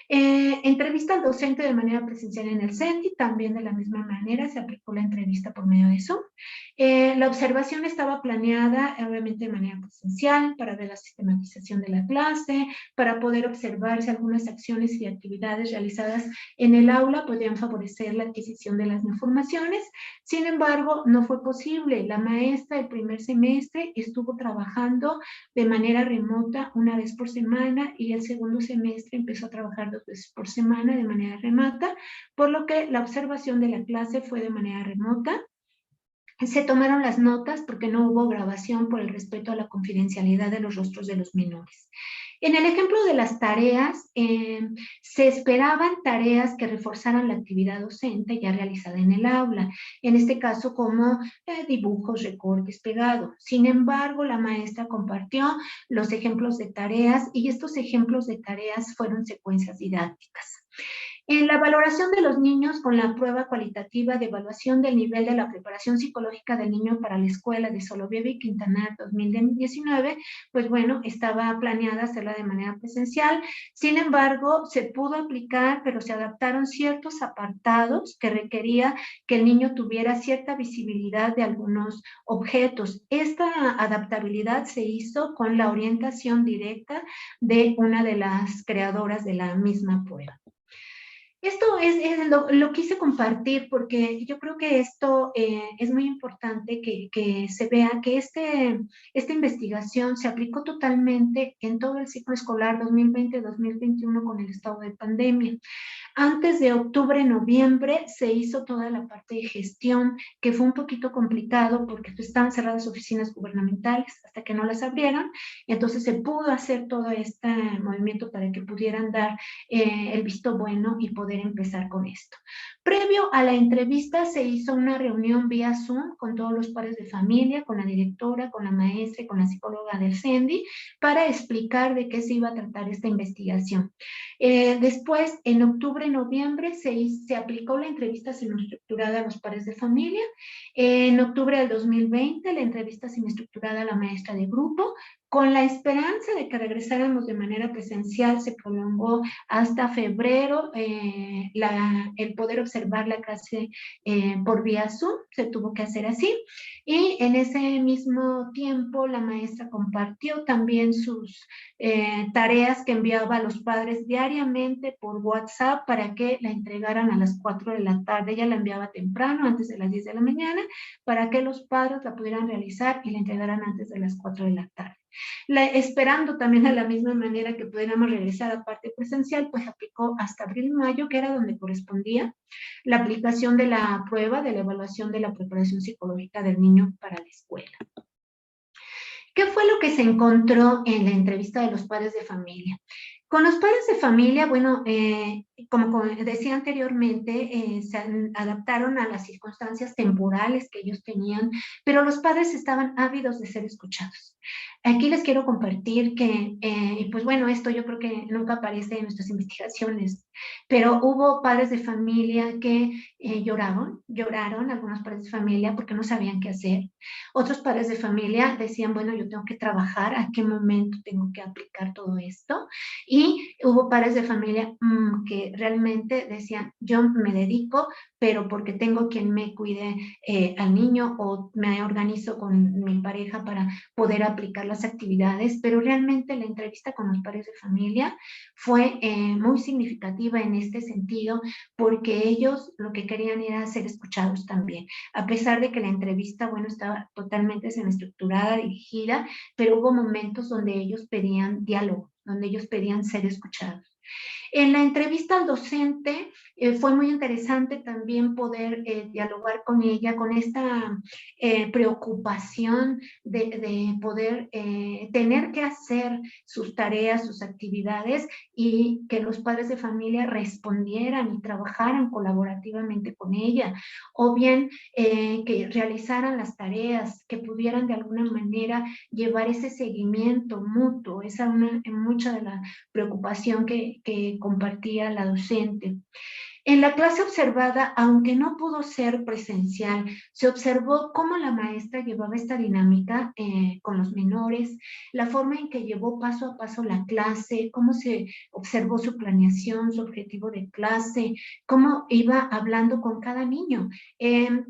Speaker 4: Entrevista al docente de manera presencial en el CENDI, también de la misma manera se aplicó la entrevista por medio de Zoom. La observación estaba planeada obviamente de manera presencial para ver la sistematización de la clase, para poder observar si algunas acciones y actividades realizadas en el aula podían favorecer la adquisición de las informaciones. Sin embargo, no fue posible. La maestra el primer semestre estuvo trabajando de manera remota una vez por semana, y el segundo semestre empezó a trabajar 2 veces por semana de manera remota, por lo que la observación de la clase fue de manera remota. Se tomaron las notas porque no hubo grabación por el respeto a la confidencialidad de los rostros de los menores. En el ejemplo de las tareas, se esperaban tareas que reforzaran la actividad docente ya realizada en el aula, en este caso como dibujos, recortes, pegados. Sin embargo, la maestra compartió los ejemplos de tareas, y estos ejemplos de tareas fueron secuencias didácticas. En la valoración de los niños con la prueba cualitativa de evaluación del nivel de la preparación psicológica del niño para la escuela de Soloviev y Quintanar 2019, pues bueno, estaba planeada hacerla de manera presencial. Sin embargo, se pudo aplicar, pero se adaptaron ciertos apartados que requería que el niño tuviera cierta visibilidad de algunos objetos. Esta adaptabilidad se hizo con la orientación directa de una de las creadoras de la misma prueba. Esto lo quise compartir porque yo creo que esto es muy importante que se vea que esta investigación se aplicó totalmente en todo el ciclo escolar 2020-2021 con el estado de pandemia. Antes de octubre, noviembre, se hizo toda la parte de gestión, que fue un poquito complicado porque estaban cerradas oficinas gubernamentales hasta que no las abrieron. Entonces se pudo hacer todo este movimiento para que pudieran dar el visto bueno y poder empezar con esto. Previo a la entrevista se hizo una reunión vía Zoom con todos los padres de familia, con la directora, con la maestra y con la psicóloga del CENDI para explicar de qué se iba a tratar esta investigación. Después, en octubre, noviembre, se aplicó la entrevista semiestructurada a los padres de familia. En octubre del 2020, la entrevista semiestructurada a la maestra de grupo. Con la esperanza de que regresáramos de manera presencial, se prolongó hasta febrero el poder observar la clase por vía Zoom, se tuvo que hacer así. Y en ese mismo tiempo, la maestra compartió también sus tareas que enviaba a los padres diariamente por WhatsApp para que la entregaran a las 4 de la tarde. Ella la enviaba temprano, antes de las 10 de la mañana, para que los padres la pudieran realizar y la entregaran antes de las 4 de la tarde. Esperando también a la misma manera que pudiéramos regresar a parte presencial, pues aplicó hasta abril-mayo, que era donde correspondía la aplicación de la prueba de la evaluación de la preparación psicológica del niño para la escuela. ¿Qué fue lo que se encontró en la entrevista de los padres de familia? Con los padres de familia, bueno, como decía anteriormente, se adaptaron a las circunstancias temporales que ellos tenían, pero los padres estaban ávidos de ser escuchados. Aquí les quiero compartir que, pues bueno, esto yo creo que nunca aparece en nuestras investigaciones, pero hubo padres de familia que lloraron algunos padres de familia porque no sabían qué hacer. Otros padres de familia decían, bueno, yo tengo que trabajar, ¿a qué momento tengo que aplicar todo esto? Y hubo padres de familia que realmente decían, yo me dedico, pero porque tengo quien me cuide al niño o me organizo con mi pareja para poder aplicar las actividades, pero realmente la entrevista con los padres de familia fue muy significativa en este sentido porque ellos lo que querían era ser escuchados también, a pesar de que la entrevista, bueno, estaba totalmente semiestructurada, dirigida, pero hubo momentos donde ellos pedían diálogo, donde ellos pedían ser escuchados. En la entrevista al docente fue muy interesante también poder dialogar con ella, con esta preocupación de poder tener que hacer sus tareas, sus actividades y que los padres de familia respondieran y trabajaran colaborativamente con ella, o bien que realizaran las tareas, que pudieran de alguna manera llevar ese seguimiento mutuo. Esa es mucha de la preocupación que compartía la docente. En la clase observada, aunque no pudo ser presencial, se observó cómo la maestra llevaba esta dinámica con los menores, la forma en que llevó paso a paso la clase, cómo se observó su planeación, su objetivo de clase, cómo iba hablando con cada niño.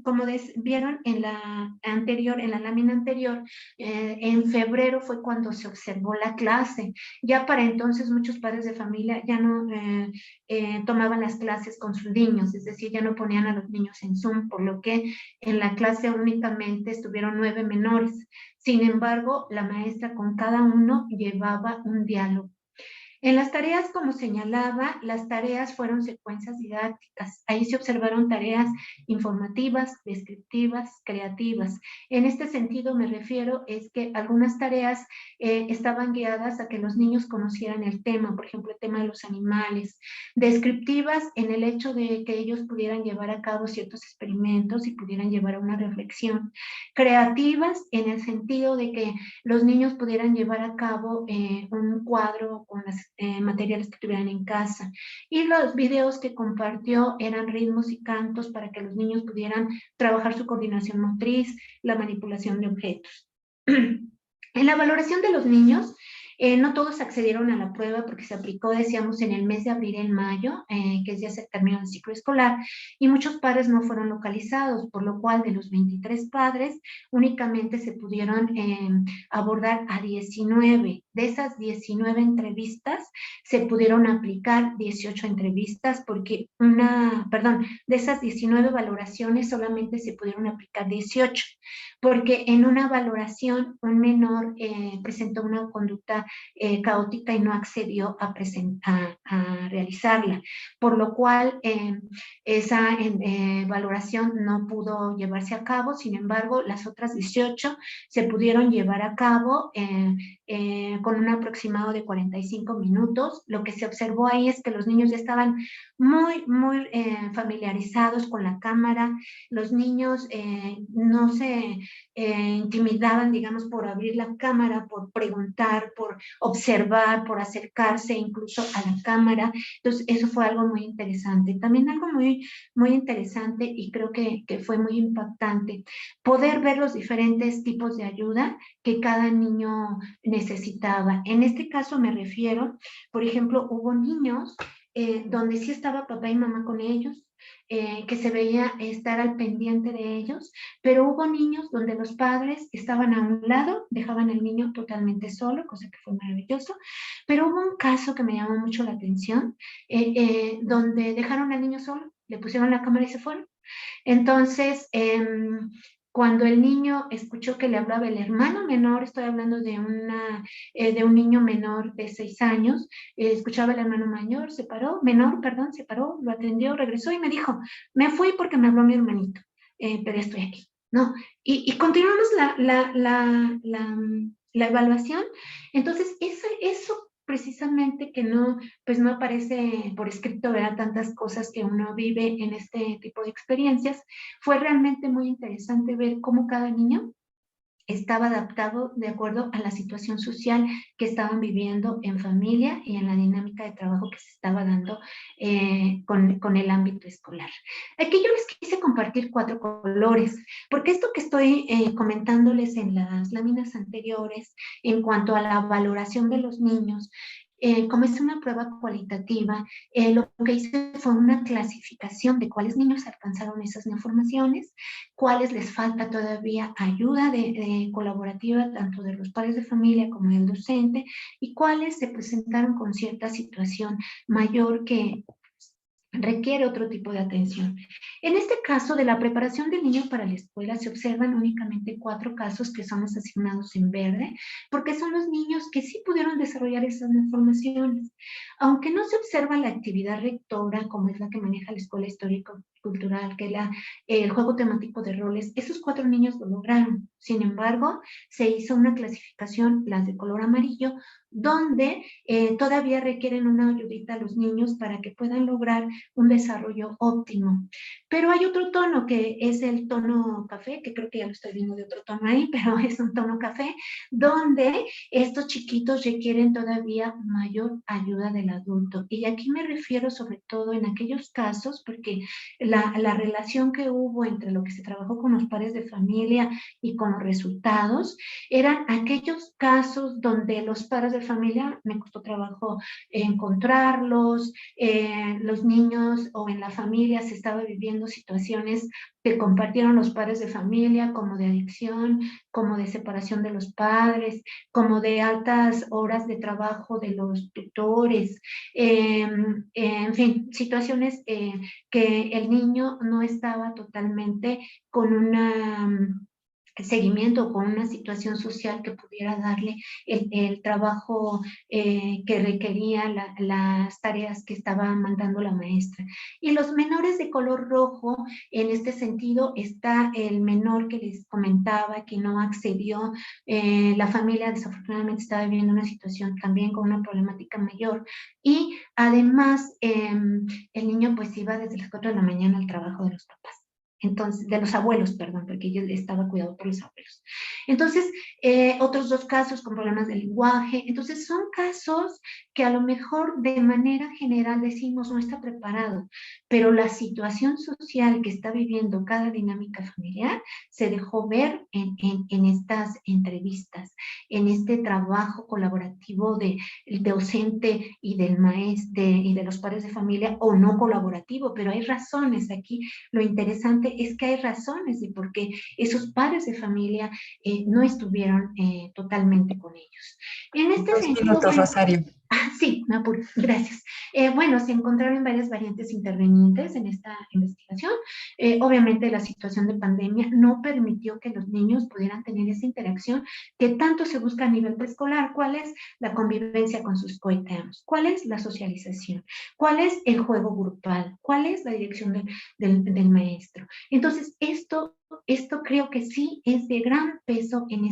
Speaker 4: Como vieron en la lámina anterior, en febrero fue cuando se observó la clase. Ya para entonces muchos padres de familia ya no tomaban las clases con sus niños, es decir, ya no ponían a los niños en Zoom, por lo que en la clase únicamente estuvieron 9 menores. Sin embargo, la maestra con cada uno llevaba un diálogo. En las tareas, como señalaba, las tareas fueron secuencias didácticas. Ahí se observaron tareas informativas, descriptivas, creativas. En este sentido me refiero es que algunas tareas estaban guiadas a que los niños conocieran el tema, por ejemplo, el tema de los animales. Descriptivas en el hecho de que ellos pudieran llevar a cabo ciertos experimentos y pudieran llevar a una reflexión. Creativas en el sentido de que los niños pudieran llevar a cabo un cuadro con las materiales que tuvieran en casa. Y los videos que compartió eran ritmos y cantos para que los niños pudieran trabajar su coordinación motriz, la manipulación de objetos. En la valoración de los niños, no todos accedieron a la prueba porque se aplicó, decíamos, en el mes de abril y mayo, que ya se terminó el ciclo escolar, y muchos padres no fueron localizados, por lo cual de los 23 padres únicamente se pudieron abordar a 19 de esas 19 entrevistas se pudieron aplicar 18 entrevistas porque de esas 19 valoraciones solamente se pudieron aplicar 18, porque en una valoración un menor presentó una conducta caótica y no accedió a realizarla, por lo cual esa valoración no pudo llevarse a cabo. Sin embargo, las otras 18 se pudieron llevar a cabo con un aproximado de 45 minutos. Lo que se observó ahí es que los niños ya estaban muy familiarizados con la cámara. Los niños no se intimidaban, digamos, por abrir la cámara, por preguntar, por observar, por acercarse incluso a la cámara. Entonces, eso fue algo muy interesante. También algo muy interesante, y creo que fue muy impactante, poder ver los diferentes tipos de ayuda que cada niño necesitaba. En este caso me refiero, por ejemplo, hubo niños donde sí estaba papá y mamá con ellos, que se veía estar al pendiente de ellos, pero hubo niños donde los padres estaban a un lado, dejaban al niño totalmente solo, cosa que fue maravilloso, pero hubo un caso que me llamó mucho la atención, donde dejaron al niño solo, le pusieron la cámara y se fueron. Entonces, cuando el niño escuchó que le hablaba el hermano menor, estoy hablando de un niño menor de 6 años, escuchaba el hermano menor, se paró, lo atendió, regresó y me dijo, me fui porque me habló mi hermanito, pero estoy aquí, ¿no? Y continuamos la evaluación. Entonces, eso precisamente que no aparece por escrito, ¿verdad? Tantas cosas que uno vive en este tipo de experiencias. Fue realmente muy interesante ver cómo cada niño estaba adaptado de acuerdo a la situación social que estaban viviendo en familia y en la dinámica de trabajo que se estaba dando con el ámbito escolar. Aquí yo les quise compartir 4 colores, porque esto que estoy comentándoles en las láminas anteriores en cuanto a la valoración de los niños, como es una prueba cualitativa, lo que hice fue una clasificación de cuáles niños alcanzaron esas informaciones, cuáles les falta todavía ayuda colaborativa tanto de los padres de familia como del docente, y cuáles se presentaron con cierta situación mayor que requiere otro tipo de atención. En este caso de la preparación del niño para la escuela se observan únicamente 4 casos que son los asignados en verde, porque son los niños que sí pudieron desarrollar esas informaciones. Aunque no se observa la actividad rectora, como es la que maneja la Escuela Histórico-Cultural, que es el juego temático de roles, esos 4 niños lo lograron. Sin embargo, se hizo una clasificación, las de color amarillo, donde todavía requieren una ayudita a los niños para que puedan lograr un desarrollo óptimo. Pero hay otro tono que es el tono café, que creo que ya lo estoy viendo de otro tono ahí, pero es un tono café, donde estos chiquitos requieren todavía mayor ayuda del adulto. Y aquí me refiero sobre todo en aquellos casos, porque la relación que hubo entre lo que se trabajó con los padres de familia y con los resultados, eran aquellos casos donde los padres de familia, me costó trabajo encontrarlos, los niños o en la familia se estaba viviendo situaciones que compartieron los padres de familia, como de adicción, como de separación de los padres, como de altas horas de trabajo de los tutores, en fin, situaciones que el niño no estaba totalmente con una seguimiento, con una situación social que pudiera darle el trabajo que requería las tareas que estaba mandando la maestra. Y los menores de color rojo, en este sentido, está el menor que les comentaba que no accedió. La familia desafortunadamente estaba viviendo una situación también con una problemática mayor, y además el niño pues iba desde las 4 de la mañana al trabajo de los papás. Entonces, de los abuelos, perdón, porque ella estaba cuidado por los abuelos. Entonces, otros 2 casos con problemas de lenguaje. Entonces, son casos que a lo mejor de manera general decimos no está preparado, pero la situación social que está viviendo cada dinámica familiar se dejó ver en estas entrevistas, en este trabajo colaborativo del docente y del maestro y de los padres de familia, o no colaborativo, pero hay razones aquí. Lo interesante importante es que hay razones de por qué esos padres de familia no estuvieron totalmente con ellos. En este
Speaker 2: 2
Speaker 4: sentido,
Speaker 2: minutos,
Speaker 4: bueno,
Speaker 2: Rosario.
Speaker 4: sí, me apuro, gracias. Bueno, se encontraron varias variantes intervenientes en esta investigación. Obviamente la situación de pandemia no permitió que los niños pudieran tener esa interacción que tanto se busca a nivel preescolar. ¿Cuál es la convivencia con sus coetáneos? ¿Cuál es la socialización? ¿Cuál es el juego grupal? ¿Cuál es la dirección del maestro? Entonces, esto creo que sí es de gran peso en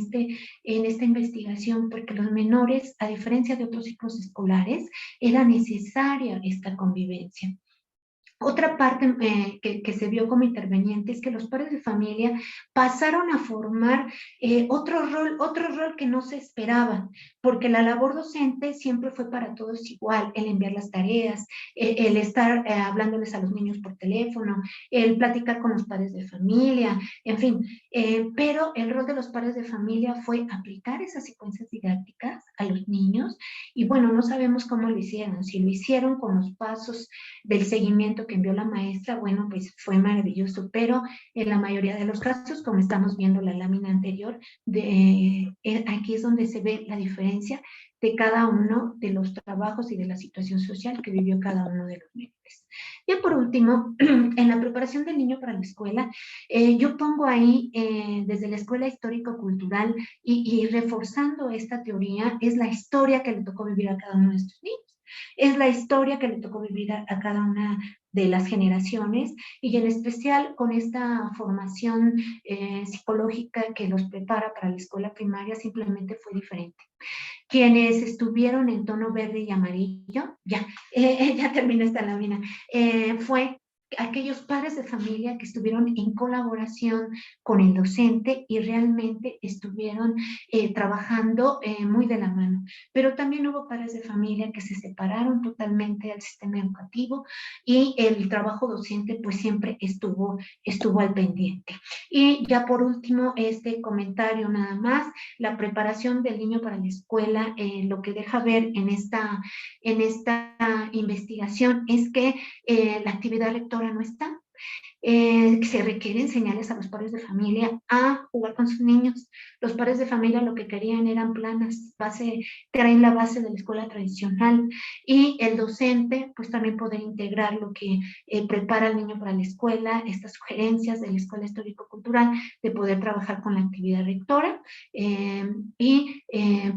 Speaker 4: esta investigación, porque los menores, a diferencia de otros ciclos escolares, era necesaria esta convivencia. Otra parte que se vio como interveniente es que los padres de familia pasaron a formar otro rol que no se esperaba, porque la labor docente siempre fue para todos igual, el enviar las tareas, el estar hablándoles a los niños por teléfono, el platicar con los padres de familia, en fin, pero el rol de los padres de familia fue aplicar esas secuencias didácticas a los niños, y bueno, no sabemos cómo lo hicieron, si lo hicieron con los pasos del seguimiento que envió la maestra, bueno, pues fue maravilloso, pero en la mayoría de los casos, como estamos viendo la lámina anterior, aquí es donde se ve la diferencia de cada uno de los trabajos y de la situación social que vivió cada uno de los menores. Y por último, en la preparación del niño para la escuela, yo pongo ahí, desde la escuela histórico-cultural y reforzando esta teoría, es la historia que le tocó vivir a cada uno de estos niños. Es la historia que le tocó vivir a cada una de las generaciones, y en especial con esta formación psicológica que los prepara para la escuela primaria, simplemente fue diferente. Quienes estuvieron en tono verde y amarillo, ya terminó esta lámina, fue aquellos padres de familia que estuvieron en colaboración con el docente y realmente estuvieron trabajando muy de la mano. Pero también hubo padres de familia que se separaron totalmente del sistema educativo, y el trabajo docente pues siempre estuvo al pendiente. Y ya por último, este comentario nada más, la preparación del niño para la escuela, lo que deja ver en esta investigación es que la actividad lectora no está. Se requieren señales a los padres de familia a jugar con sus niños. Los padres de familia lo que querían eran planas, traen la base de la escuela tradicional, y el docente pues también poder integrar lo que prepara al niño para la escuela, estas sugerencias de la escuela histórico-cultural, de poder trabajar con la actividad lectora y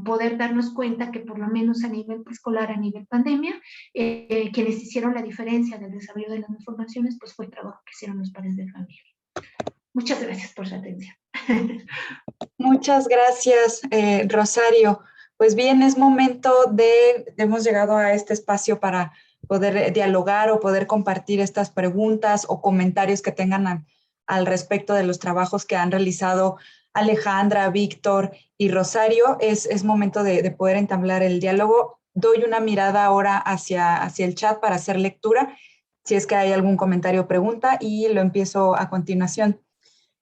Speaker 4: poder darnos cuenta que por lo menos a nivel preescolar, a nivel pandemia, quienes hicieron la diferencia del desarrollo de las informaciones pues fue el trabajo que hicieron los padres de familia. Muchas gracias por su atención.
Speaker 2: Muchas gracias, Rosario. Pues bien, es momento hemos llegado a este espacio para poder dialogar o poder compartir estas preguntas o comentarios que tengan al respecto de los trabajos que han realizado Alejandra, Víctor y Rosario. Es momento de poder entablar el diálogo. Doy una mirada ahora hacia el chat para hacer lectura, si es que hay algún comentario o pregunta, y lo empiezo a continuación.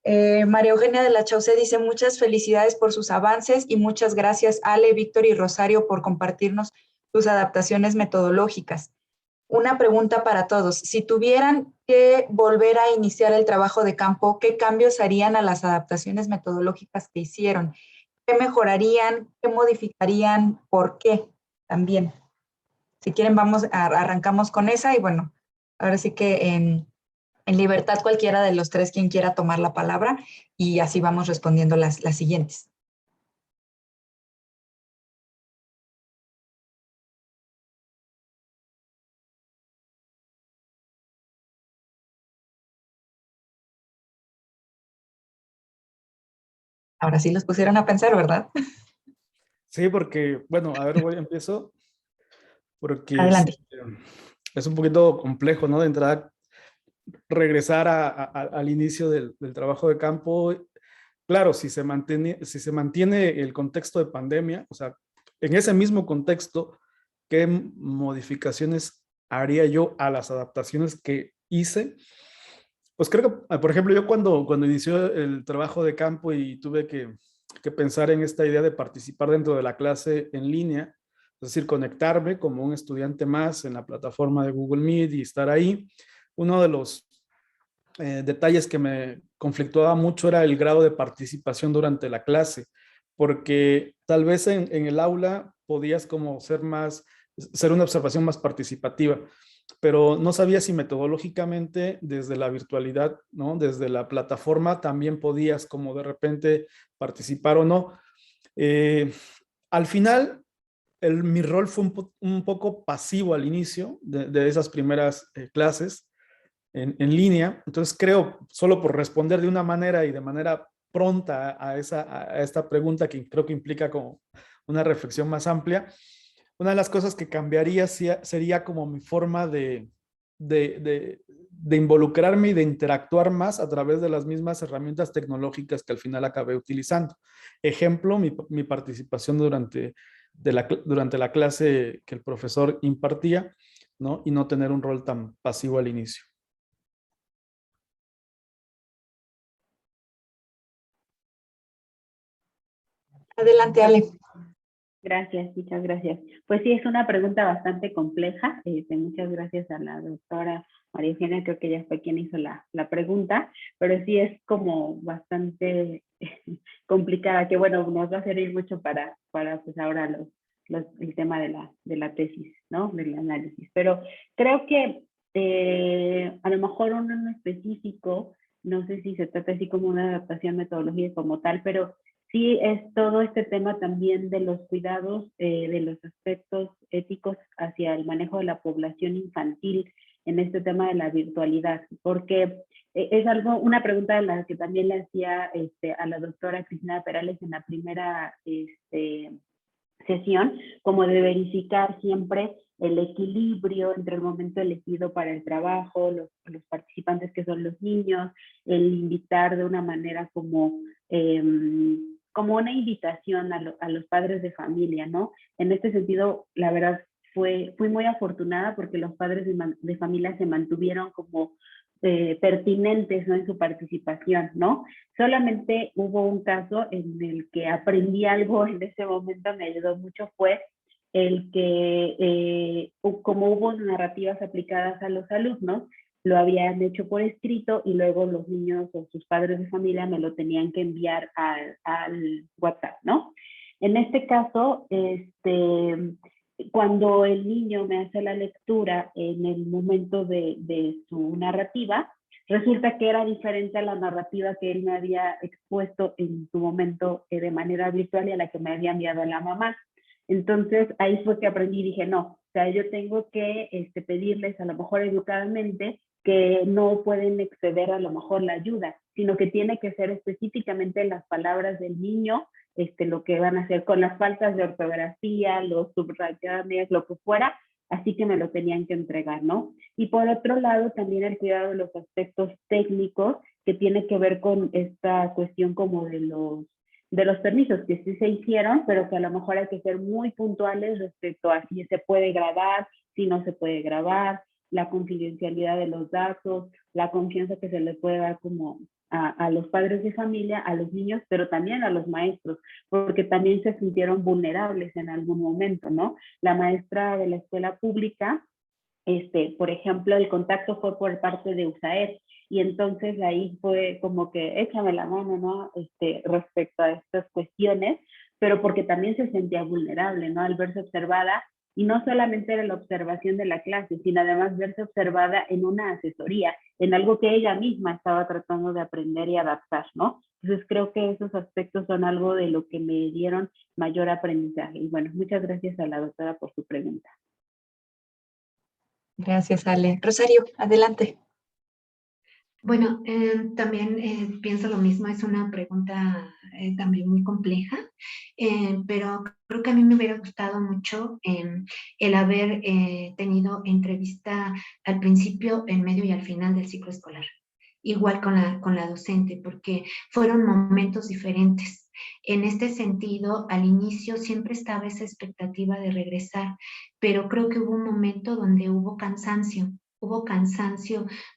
Speaker 2: María Eugenia de la Chaucé dice: muchas felicidades por sus avances y muchas gracias Ale, Víctor y Rosario por compartirnos sus adaptaciones metodológicas. Una pregunta para todos: si tuvieran que volver a iniciar el trabajo de campo, ¿qué cambios harían a las adaptaciones metodológicas que hicieron? ¿Qué mejorarían? ¿Qué modificarían? ¿Por qué? También. Si quieren, arrancamos con esa, y bueno, ahora sí que en libertad cualquiera de los tres quien quiera tomar la palabra, y así vamos respondiendo las siguientes. Ahora sí los pusieron a pensar, ¿verdad?
Speaker 3: Sí, porque, bueno, a ver, empiezo, porque
Speaker 2: Adelante.
Speaker 3: es un poquito complejo, ¿no? De entrada, regresar al inicio del trabajo de campo. Claro, si se mantiene el contexto de pandemia, o sea, en ese mismo contexto, ¿qué modificaciones haría yo a las adaptaciones que hice? Pues creo que, por ejemplo, yo cuando inició el trabajo de campo y tuve que pensar en esta idea de participar dentro de la clase en línea, es decir, conectarme como un estudiante más en la plataforma de Google Meet y estar ahí, uno de los detalles que me conflictuaba mucho era el grado de participación durante la clase, porque tal vez en el aula podías como ser una observación más participativa, pero no sabía si metodológicamente desde la virtualidad, ¿no? Desde la plataforma también podías como de repente participar o no. Al final, mi rol fue un poco pasivo al inicio de esas primeras clases en línea. Entonces creo, solo por responder de una manera y de manera pronta a esta pregunta que creo que implica como una reflexión más amplia, una de las cosas que cambiaría sería como mi forma de involucrarme y de interactuar más a través de las mismas herramientas tecnológicas que al final acabé utilizando. Ejemplo, mi participación durante la clase que el profesor impartía, ¿no? Y no tener un rol tan pasivo al inicio.
Speaker 2: Adelante, Ale.
Speaker 1: Gracias, muchas gracias. Pues sí, es una pregunta bastante compleja. Muchas gracias a la doctora María Eugenia, creo que ella fue quien hizo la pregunta, pero sí es como bastante complicada, que bueno, nos va a servir mucho para pues ahora el tema de la tesis, ¿no? Del análisis. Pero creo que a lo mejor uno en específico, no sé si se trata así como una adaptación metodología como tal, pero sí es todo este tema también de los cuidados, de los aspectos éticos hacia el manejo de la población infantil en este tema de la virtualidad, porque es una pregunta de la que también le hacía a la doctora Cristina Perales en la primera sesión, como de verificar siempre el equilibrio entre el momento elegido para el trabajo, los participantes que son los niños, el invitar de una manera como una invitación a los padres de familia, ¿no? En este sentido, la verdad, fui muy afortunada porque los padres de familia se mantuvieron como pertinentes, ¿no? En su participación, ¿no? Solamente hubo un caso en el que aprendí algo en ese momento, me ayudó mucho, fue el que como hubo narrativas aplicadas a los alumnos, lo habían hecho por escrito y luego los niños o sus padres de familia me lo tenían que enviar al WhatsApp, ¿no? En este caso, cuando el niño me hace la lectura en el momento de su narrativa, resulta que era diferente a la narrativa que él me había expuesto en su momento de manera virtual y a la que me había enviado la mamá. Entonces ahí fue que aprendí y dije, no, o sea, yo tengo que pedirles a lo mejor educadamente que no pueden exceder a lo mejor la ayuda, sino que tiene que ser específicamente las palabras del niño, lo que van a hacer con las faltas de ortografía, los subrayanes, lo que fuera, así que me lo tenían que entregar, ¿no? Y por otro lado, también el cuidado de los aspectos técnicos que tiene que ver con esta cuestión como de los permisos que sí se hicieron, pero que a lo mejor hay que ser muy puntuales respecto a si se puede grabar, si no se puede grabar, la confidencialidad de los datos, la confianza que se le puede dar como a los padres de familia, a los niños, pero también a los maestros, porque también se sintieron vulnerables en algún momento, ¿no? La maestra de la escuela pública, por ejemplo, el contacto fue por parte de USAED, y entonces ahí fue como que échame la mano, ¿no? Respecto a estas cuestiones, pero porque también se sentía vulnerable, ¿no? Al verse observada, y no solamente era la observación de la clase, sino además verse observada en una asesoría, en algo que ella misma estaba tratando de aprender y adaptar, ¿no? Entonces creo que esos aspectos son algo de lo que me dieron mayor aprendizaje. Y bueno, muchas gracias a la doctora por su pregunta.
Speaker 2: Gracias, Ale. Rosario, adelante.
Speaker 4: Bueno, también pienso lo mismo, es una pregunta también muy compleja, pero creo que a mí me hubiera gustado mucho el haber tenido entrevista al principio, en medio y al final del ciclo escolar, igual con la docente, porque fueron momentos diferentes. En este sentido, al inicio siempre estaba esa expectativa de regresar, pero creo que hubo un momento donde hubo cansancio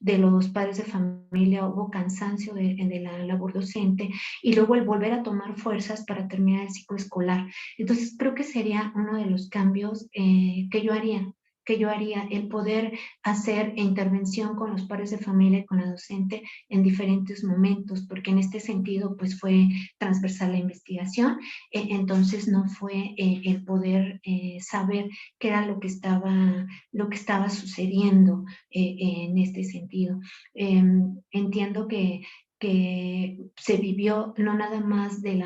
Speaker 4: de los padres de familia, hubo cansancio de la labor docente y luego el volver a tomar fuerzas para terminar el ciclo escolar. Entonces creo que sería uno de los cambios que yo haría, que yo haría, el poder hacer intervención con los padres de familia y con la docente en diferentes momentos, porque en este sentido pues fue transversal la investigación, entonces no fue el poder saber qué era lo que estaba sucediendo en este sentido. Entiendo que se vivió no nada más de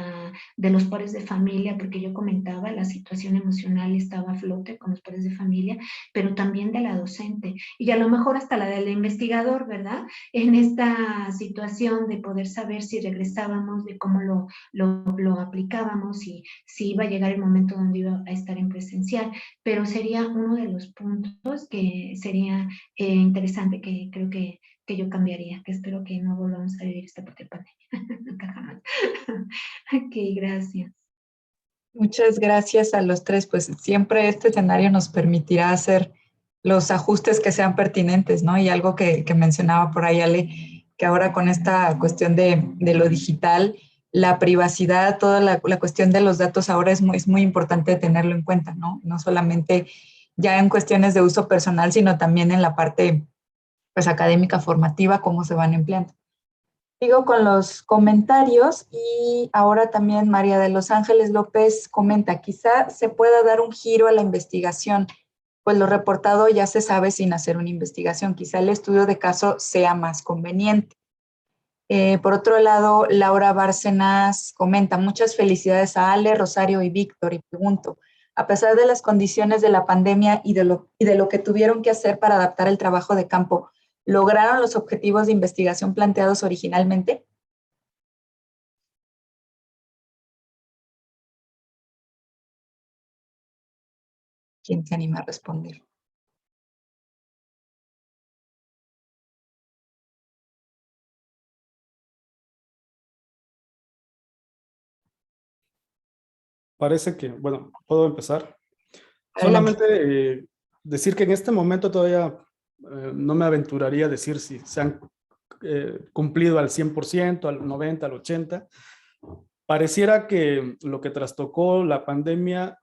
Speaker 4: los padres de familia, porque yo comentaba, la situación emocional estaba a flote con los padres de familia, pero también de la docente, y a lo mejor hasta la del investigador, ¿verdad? En esta situación de poder saber si regresábamos, de cómo lo aplicábamos, y si iba a llegar el momento donde iba a estar en presencial, pero sería uno de los puntos que sería interesante, que creo que yo cambiaría, que espero que no volvamos a vivir esta propia pandemia. Nunca jamás. Ok, gracias.
Speaker 2: Muchas gracias a los tres. Pues siempre este escenario nos permitirá hacer los ajustes que sean pertinentes, ¿no? Y algo que mencionaba por ahí, Ale, que ahora con esta cuestión de lo digital, la privacidad, toda la cuestión de los datos ahora es muy importante tenerlo en cuenta, ¿no? No solamente ya en cuestiones de uso personal, sino también en la parte pues académica formativa, cómo se van empleando. Sigo con los comentarios y ahora también María de los Ángeles López comenta, quizá se pueda dar un giro a la investigación, pues lo reportado ya se sabe sin hacer una investigación, quizá el estudio de caso sea más conveniente. Por otro lado, Laura Bárcenas comenta, muchas felicidades a Ale, Rosario y Víctor, y pregunto, a pesar de las condiciones de la pandemia y de lo que tuvieron que hacer para adaptar el trabajo de campo, ¿lograron los objetivos de investigación planteados originalmente? ¿Quién se anima a responder?
Speaker 3: Parece que, bueno, puedo empezar.
Speaker 2: Adelante.
Speaker 3: Solamente decir que en este momento todavía no me aventuraría a decir si se han cumplido al 100%, al 90%, al 80%. Pareciera que lo que trastocó la pandemia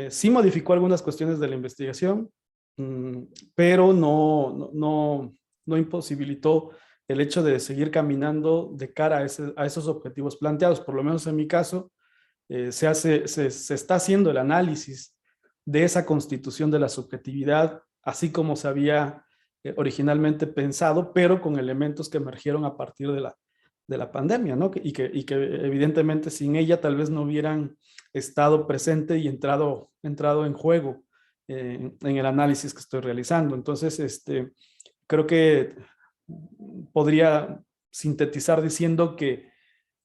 Speaker 3: sí modificó algunas cuestiones de la investigación, pero no imposibilitó el hecho de seguir caminando de cara a esos objetivos planteados. Por lo menos en mi caso, se está haciendo el análisis de esa constitución de la subjetividad, así como se había originalmente pensado, pero con elementos que emergieron a partir de la pandemia, ¿no? Y que evidentemente sin ella tal vez no hubieran estado presente y entrado en juego en el análisis que estoy realizando. Entonces, creo que podría sintetizar diciendo que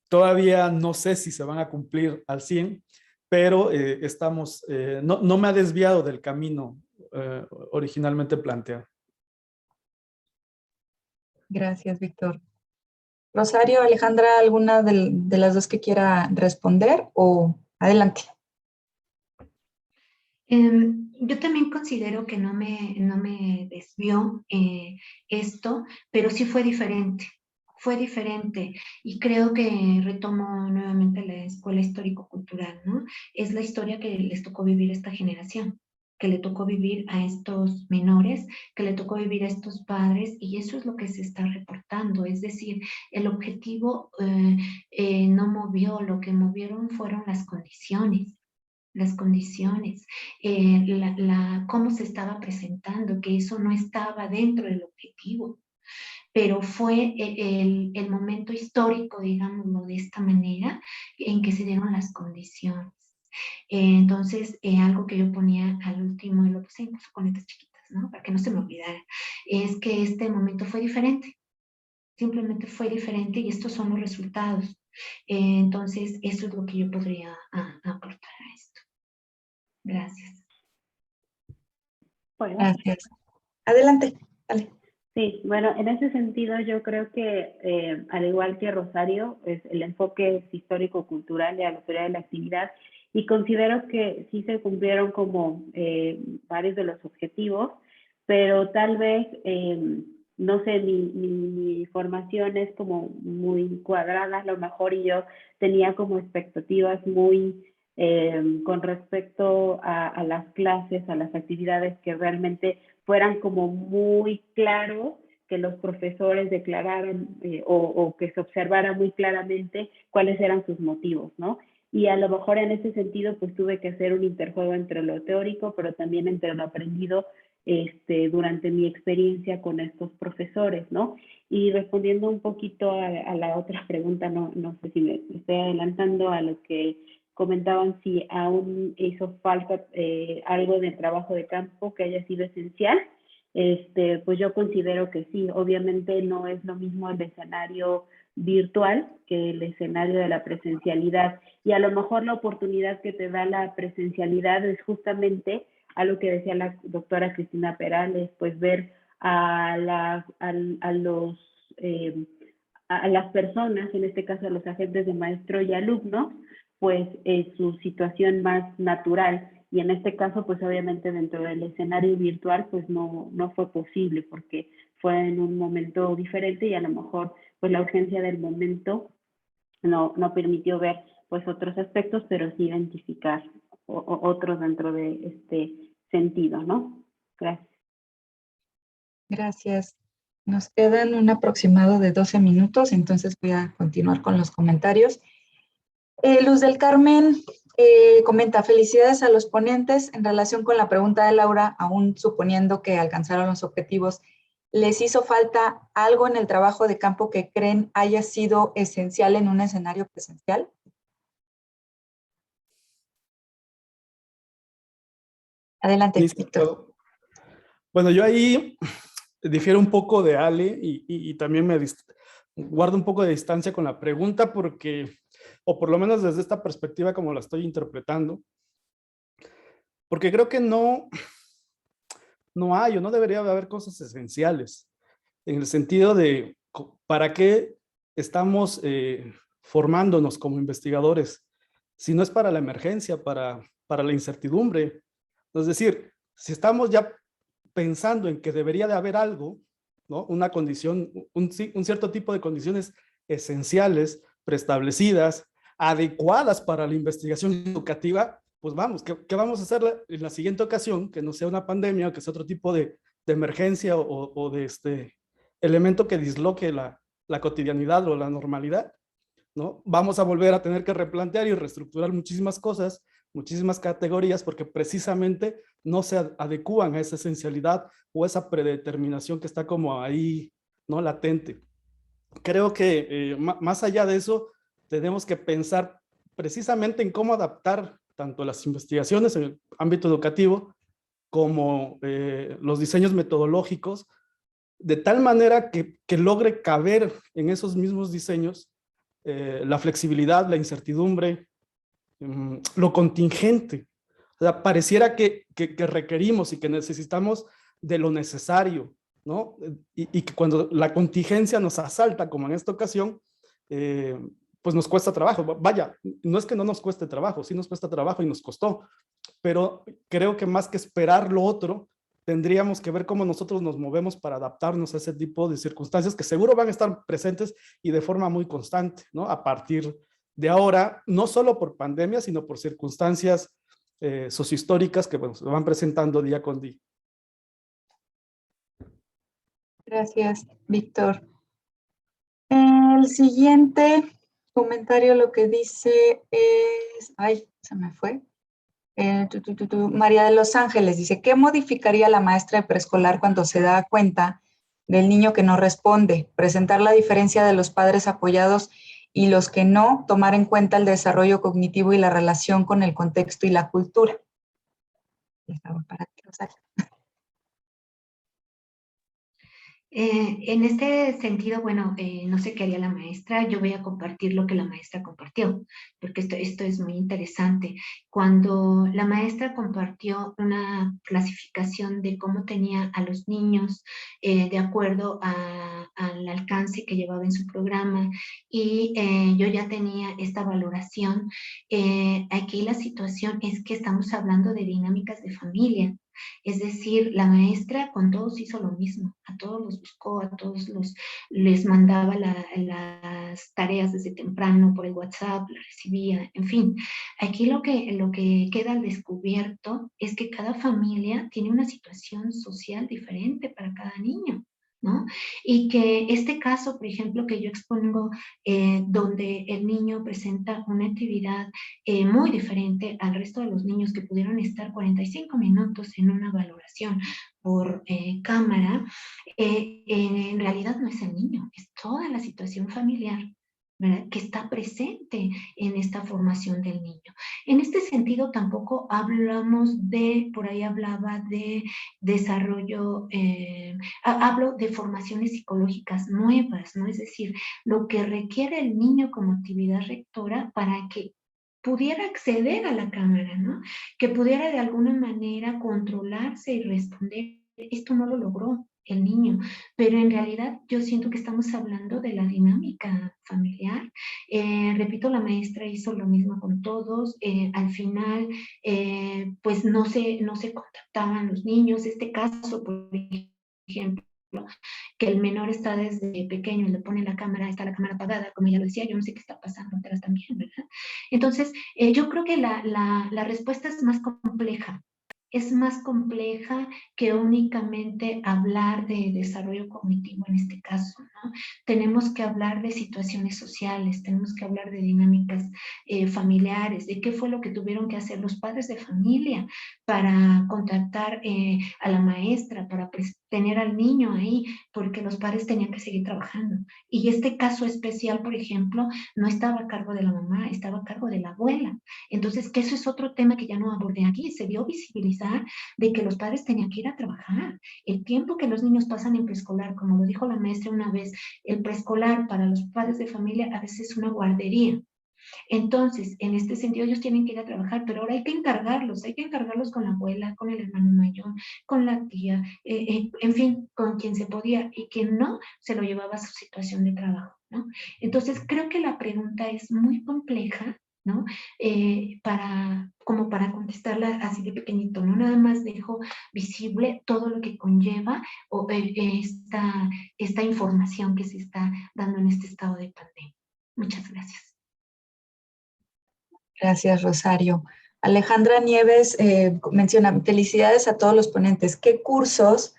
Speaker 3: todavía no sé si se van a cumplir al 100, pero no me ha desviado del camino originalmente planteado.
Speaker 2: Gracias, Víctor. Rosario, Alejandra, ¿alguna de las dos que quiera responder o adelante?
Speaker 4: Yo también considero que no me desvió esto, pero sí fue diferente. Fue diferente, y creo que retomo nuevamente la escuela histórico-cultural, ¿no? Es la historia que les tocó vivir a esta generación, que le tocó vivir a estos menores, que le tocó vivir a estos padres, y eso es lo que se está reportando. Es decir, el objetivo no movió, lo que movieron fueron las condiciones, cómo se estaba presentando, que eso no estaba dentro del objetivo, pero fue el momento histórico, digámoslo de esta manera, en que se dieron las condiciones. Entonces, algo que yo ponía al último, y lo puse incluso con letras chiquitas, ¿no? Para que no se me olvidara, es que este momento fue diferente, simplemente fue diferente, y estos son los resultados. Entonces, eso es lo que yo podría aportar a esto. Gracias.
Speaker 1: Bueno,
Speaker 2: Gracias. Adelante. Dale.
Speaker 1: sí, bueno, en ese sentido yo creo que al igual que Rosario, el enfoque es histórico-cultural y a la historia de la actividad, y considero que sí se cumplieron como varios de los objetivos, pero tal vez, no sé, mi formación es como muy cuadrada a lo mejor, y yo tenía como expectativas muy con respecto a las clases, a las actividades, que realmente fueran como muy claros, que los profesores declararan o que se observara muy claramente cuáles eran sus motivos, ¿no? Y a lo mejor en ese sentido pues tuve que hacer un interjuego entre lo teórico, pero también entre lo aprendido durante mi experiencia con estos profesores, ¿no? Y respondiendo un poquito a la otra pregunta, no sé si me estoy adelantando a lo que comentaban, si aún hizo falta algo de trabajo de campo que haya sido esencial. Pues yo considero que sí. Obviamente no es lo mismo el escenario virtual que el escenario de la presencialidad, y a lo mejor la oportunidad que te da la presencialidad es justamente a lo que decía la doctora Cristina Perales, pues ver a las personas, en este caso a los agentes de maestro y alumnos, pues su situación más natural. Y en este caso, pues obviamente dentro del escenario virtual, pues no fue posible, porque fue en un momento diferente, y a lo mejor pues la urgencia del momento no permitió ver pues otros aspectos, pero sí identificar otros dentro de este sentido, ¿no? Gracias.
Speaker 2: Gracias. Nos quedan un aproximado de 12 minutos, entonces voy a continuar con los comentarios. Luz del Carmen comenta: felicidades a los ponentes. En relación con la pregunta de Laura, aún suponiendo que alcanzaron los objetivos, ¿les hizo falta algo en el trabajo de campo que creen haya sido esencial en un escenario presencial? Adelante, Víctor.
Speaker 3: Bueno, yo ahí difiero un poco de Ale y también me guardo un poco de distancia con la pregunta, porque, o por lo menos desde esta perspectiva como la estoy interpretando, porque creo que no hay o no debería haber cosas esenciales, en el sentido de ¿para qué estamos formándonos como investigadores si no es para la emergencia, para la incertidumbre? Es decir, si estamos ya pensando en que debería de haber algo, ¿no? Una condición, un cierto tipo de condiciones esenciales, preestablecidas, adecuadas para la investigación educativa, pues vamos, ¿qué vamos a hacer en la siguiente ocasión? Que no sea una pandemia o que sea otro tipo de emergencia o de elemento que disloque la cotidianidad o la normalidad, ¿no? Vamos a volver a tener que replantear y reestructurar muchísimas cosas, muchísimas categorías, porque precisamente no se adecúan a esa esencialidad o esa predeterminación que está como ahí, ¿no? Latente. Creo que más allá de eso, tenemos que pensar precisamente en cómo adaptar tanto las investigaciones en el ámbito educativo como los diseños metodológicos, de tal manera que logre caber en esos mismos diseños la flexibilidad, la incertidumbre, lo contingente. O sea, pareciera que requerimos y que necesitamos de lo necesario, ¿no? Y que cuando la contingencia nos asalta, como en esta ocasión, pues nos cuesta trabajo. Vaya, no es que no nos cueste trabajo, sí nos cuesta trabajo y nos costó, pero creo que más que esperar lo otro, tendríamos que ver cómo nosotros nos movemos para adaptarnos a ese tipo de circunstancias que seguro van a estar presentes y de forma muy constante, ¿no? A partir de ahora, no solo por pandemia, sino por circunstancias sociohistóricas que, bueno, se van presentando día con día.
Speaker 2: Gracias, Víctor. El siguiente comentario lo que dice es... Ay, se me fue. María de Los Ángeles dice: ¿qué modificaría la maestra de preescolar cuando se da cuenta del niño que no responde? Presentar la diferencia de los padres apoyados y los que no, tomar en cuenta el desarrollo cognitivo y la relación con el contexto y la cultura.
Speaker 4: En este sentido, bueno, no sé qué haría la maestra. Yo voy a compartir lo que la maestra compartió, porque esto es muy interesante. Cuando la maestra compartió una clasificación de cómo tenía a los niños de acuerdo al alcance que llevaba en su programa, y yo ya tenía esta valoración, aquí la situación es que estamos hablando de dinámicas de familia. Es decir, la maestra con todos hizo lo mismo, a todos los buscó, a todos les mandaba las tareas desde temprano por el WhatsApp, las recibía, en fin. Aquí lo que queda al descubierto es que cada familia tiene una situación social diferente para cada niño, ¿no? Y que este caso, por ejemplo, que yo expongo, donde el niño presenta una actividad muy diferente al resto de los niños que pudieron estar 45 minutos en una valoración por cámara, en realidad no es el niño, es toda la situación familiar, ¿verdad?, que está presente en esta formación del niño. En este sentido, tampoco hablamos de, por ahí hablaba de desarrollo, hablo de formaciones psicológicas nuevas, ¿no? Es decir, lo que requiere el niño como actividad rectora para que pudiera acceder a la cámara, ¿no? Que pudiera de alguna manera controlarse y responder. Esto no lo logró el niño, pero en realidad yo siento que estamos hablando de la dinámica familiar. Repito, la maestra hizo lo mismo con todos. Al final, pues no se contactaban los niños. Este caso, por ejemplo, que el menor está desde pequeño, le pone la cámara, está la cámara apagada, como ella lo decía, yo no sé qué está pasando atrás también, ¿verdad? Entonces, yo creo que la respuesta es más compleja. Es más compleja que únicamente hablar de desarrollo cognitivo en este caso, ¿no? Tenemos que hablar de situaciones sociales, tenemos que hablar de dinámicas familiares, de qué fue lo que tuvieron que hacer los padres de familia para contactar a la maestra, para tener al niño ahí, porque los padres tenían que seguir trabajando. Y este caso especial, por ejemplo, no estaba a cargo de la mamá, estaba a cargo de la abuela. Entonces, que eso es otro tema que ya no abordé aquí. Se vio visibilizar de que los padres tenían que ir a trabajar. El tiempo que los niños pasan en preescolar, como lo dijo la maestra una vez, el preescolar para los padres de familia a veces es una guardería. Entonces, en este sentido, ellos tienen que ir a trabajar, pero ahora hay que encargarlos con la abuela, con el hermano mayor, con la tía, en fin, con quien se podía, y quien no, se lo llevaba a su situación de trabajo, ¿no? Entonces, creo que la pregunta es muy compleja, ¿no? Como para contestarla así de pequeñito, ¿no? Nada más dejo visible todo lo que conlleva esta información que se está dando en este estado de pandemia. Muchas gracias.
Speaker 2: Gracias, Rosario. Alejandra Nieves menciona, felicidades a todos los ponentes. ¿Qué cursos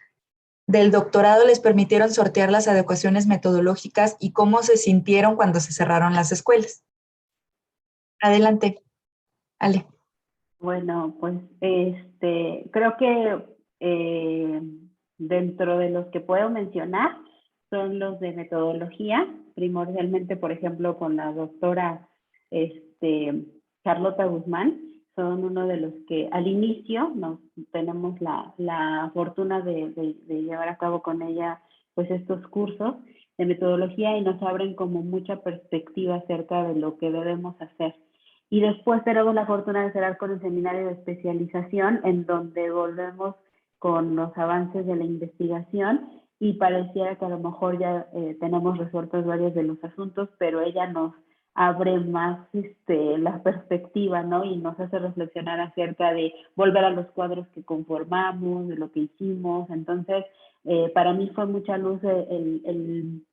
Speaker 2: del doctorado les permitieron sortear las adecuaciones metodológicas y cómo se sintieron cuando se cerraron las escuelas? Adelante, Ale.
Speaker 1: Bueno, pues creo que dentro de los que puedo mencionar son los de metodología, primordialmente, por ejemplo, con la doctora Carlota Guzmán, son uno de los que al inicio tenemos la fortuna de llevar a cabo con ella pues estos cursos de metodología y nos abren como mucha perspectiva acerca de lo que debemos hacer. Y después tenemos la fortuna de cerrar con el seminario de especialización, en donde volvemos con los avances de la investigación y pareciera que a lo mejor ya tenemos resueltos varios de los asuntos, pero ella nos abre más la perspectiva, ¿no? Y nos hace reflexionar acerca de volver a los cuadros que conformamos, de lo que hicimos. Entonces, para mí fue mucha luz el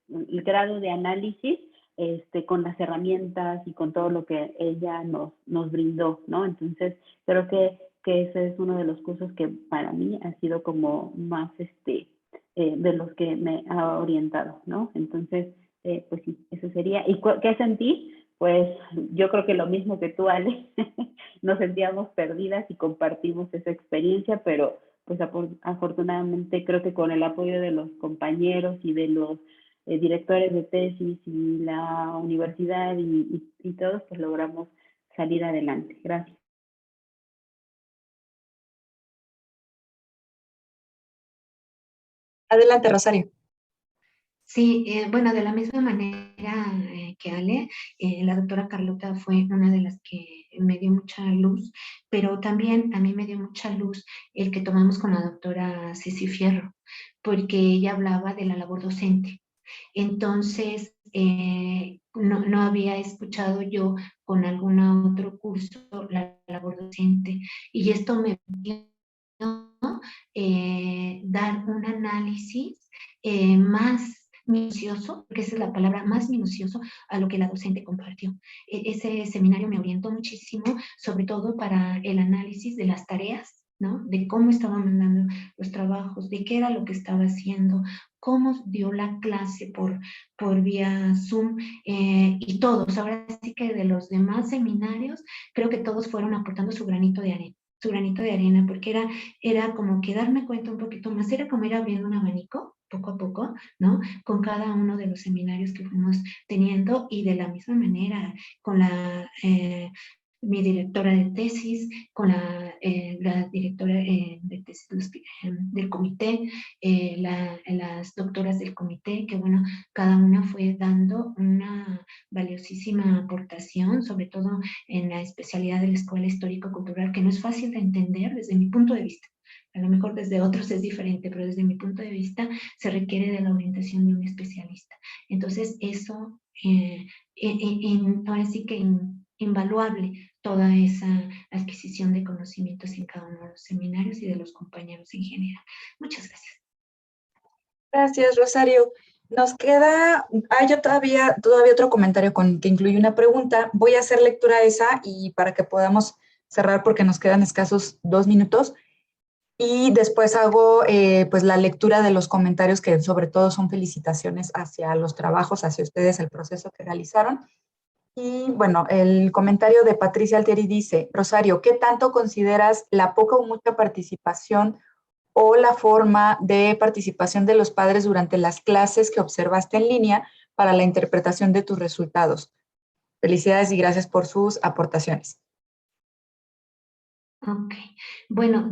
Speaker 1: grado de análisis con las herramientas y con todo lo que ella nos brindó, ¿no? Entonces, creo que ese es uno de los cursos que para mí ha sido como más de los que me ha orientado, ¿no? Entonces, pues sí, eso sería. ¿Y qué sentí? Pues yo creo que lo mismo que tú, Ale, nos sentíamos perdidas y compartimos esa experiencia, pero pues afortunadamente creo que con el apoyo de los compañeros y de los directores de tesis y la universidad y todos, pues logramos salir adelante. Gracias.
Speaker 2: Adelante, Rosario.
Speaker 4: Sí, bueno, de la misma manera que Ale, la doctora Carlota fue una de las que me dio mucha luz, pero también a mí me dio mucha luz el que tomamos con la doctora Ceci Fierro, porque ella hablaba de la labor docente. Entonces, no había escuchado yo con algún otro curso la labor docente, y esto me dio dar un análisis más minucioso, porque esa es la palabra, más minucioso a lo que la docente compartió. Ese seminario me orientó muchísimo, sobre todo para el análisis de las tareas, ¿no? De cómo estaba mandando los trabajos, de qué era lo que estaba haciendo, cómo dio la clase por vía Zoom, y todos, ahora sí que de los demás seminarios, creo que todos fueron aportando su granito de arena, porque era como que darme cuenta un poquito más, era como ir abriendo un abanico, poco a poco, ¿no? Con cada uno de los seminarios que fuimos teniendo, y de la misma manera con mi directora de tesis, con la directora de tesis del comité, las doctoras del comité, que bueno, cada una fue dando una valiosísima aportación, sobre todo en la especialidad de la Escuela Histórico-Cultural, que no es fácil de entender desde mi punto de vista. A lo mejor desde otros es diferente, pero desde mi punto de vista se requiere de la orientación de un especialista. Entonces, eso, ahora sí que invaluable toda esa adquisición de conocimientos en cada uno de los seminarios y de los compañeros en general. Muchas gracias.
Speaker 2: Gracias, Rosario. Nos queda, yo todavía otro comentario que incluye una pregunta. Voy a hacer lectura a esa y para que podamos cerrar porque nos quedan escasos 2 minutos. Y después hago pues la lectura de los comentarios que sobre todo son felicitaciones hacia los trabajos, hacia ustedes, el proceso que realizaron. Y bueno, el comentario de Patricia Altieri dice, Rosario, ¿qué tanto consideras la poca o mucha participación o la forma de participación de los padres durante las clases que observaste en línea para la interpretación de tus resultados? Felicidades y gracias por sus aportaciones.
Speaker 4: Ok, bueno,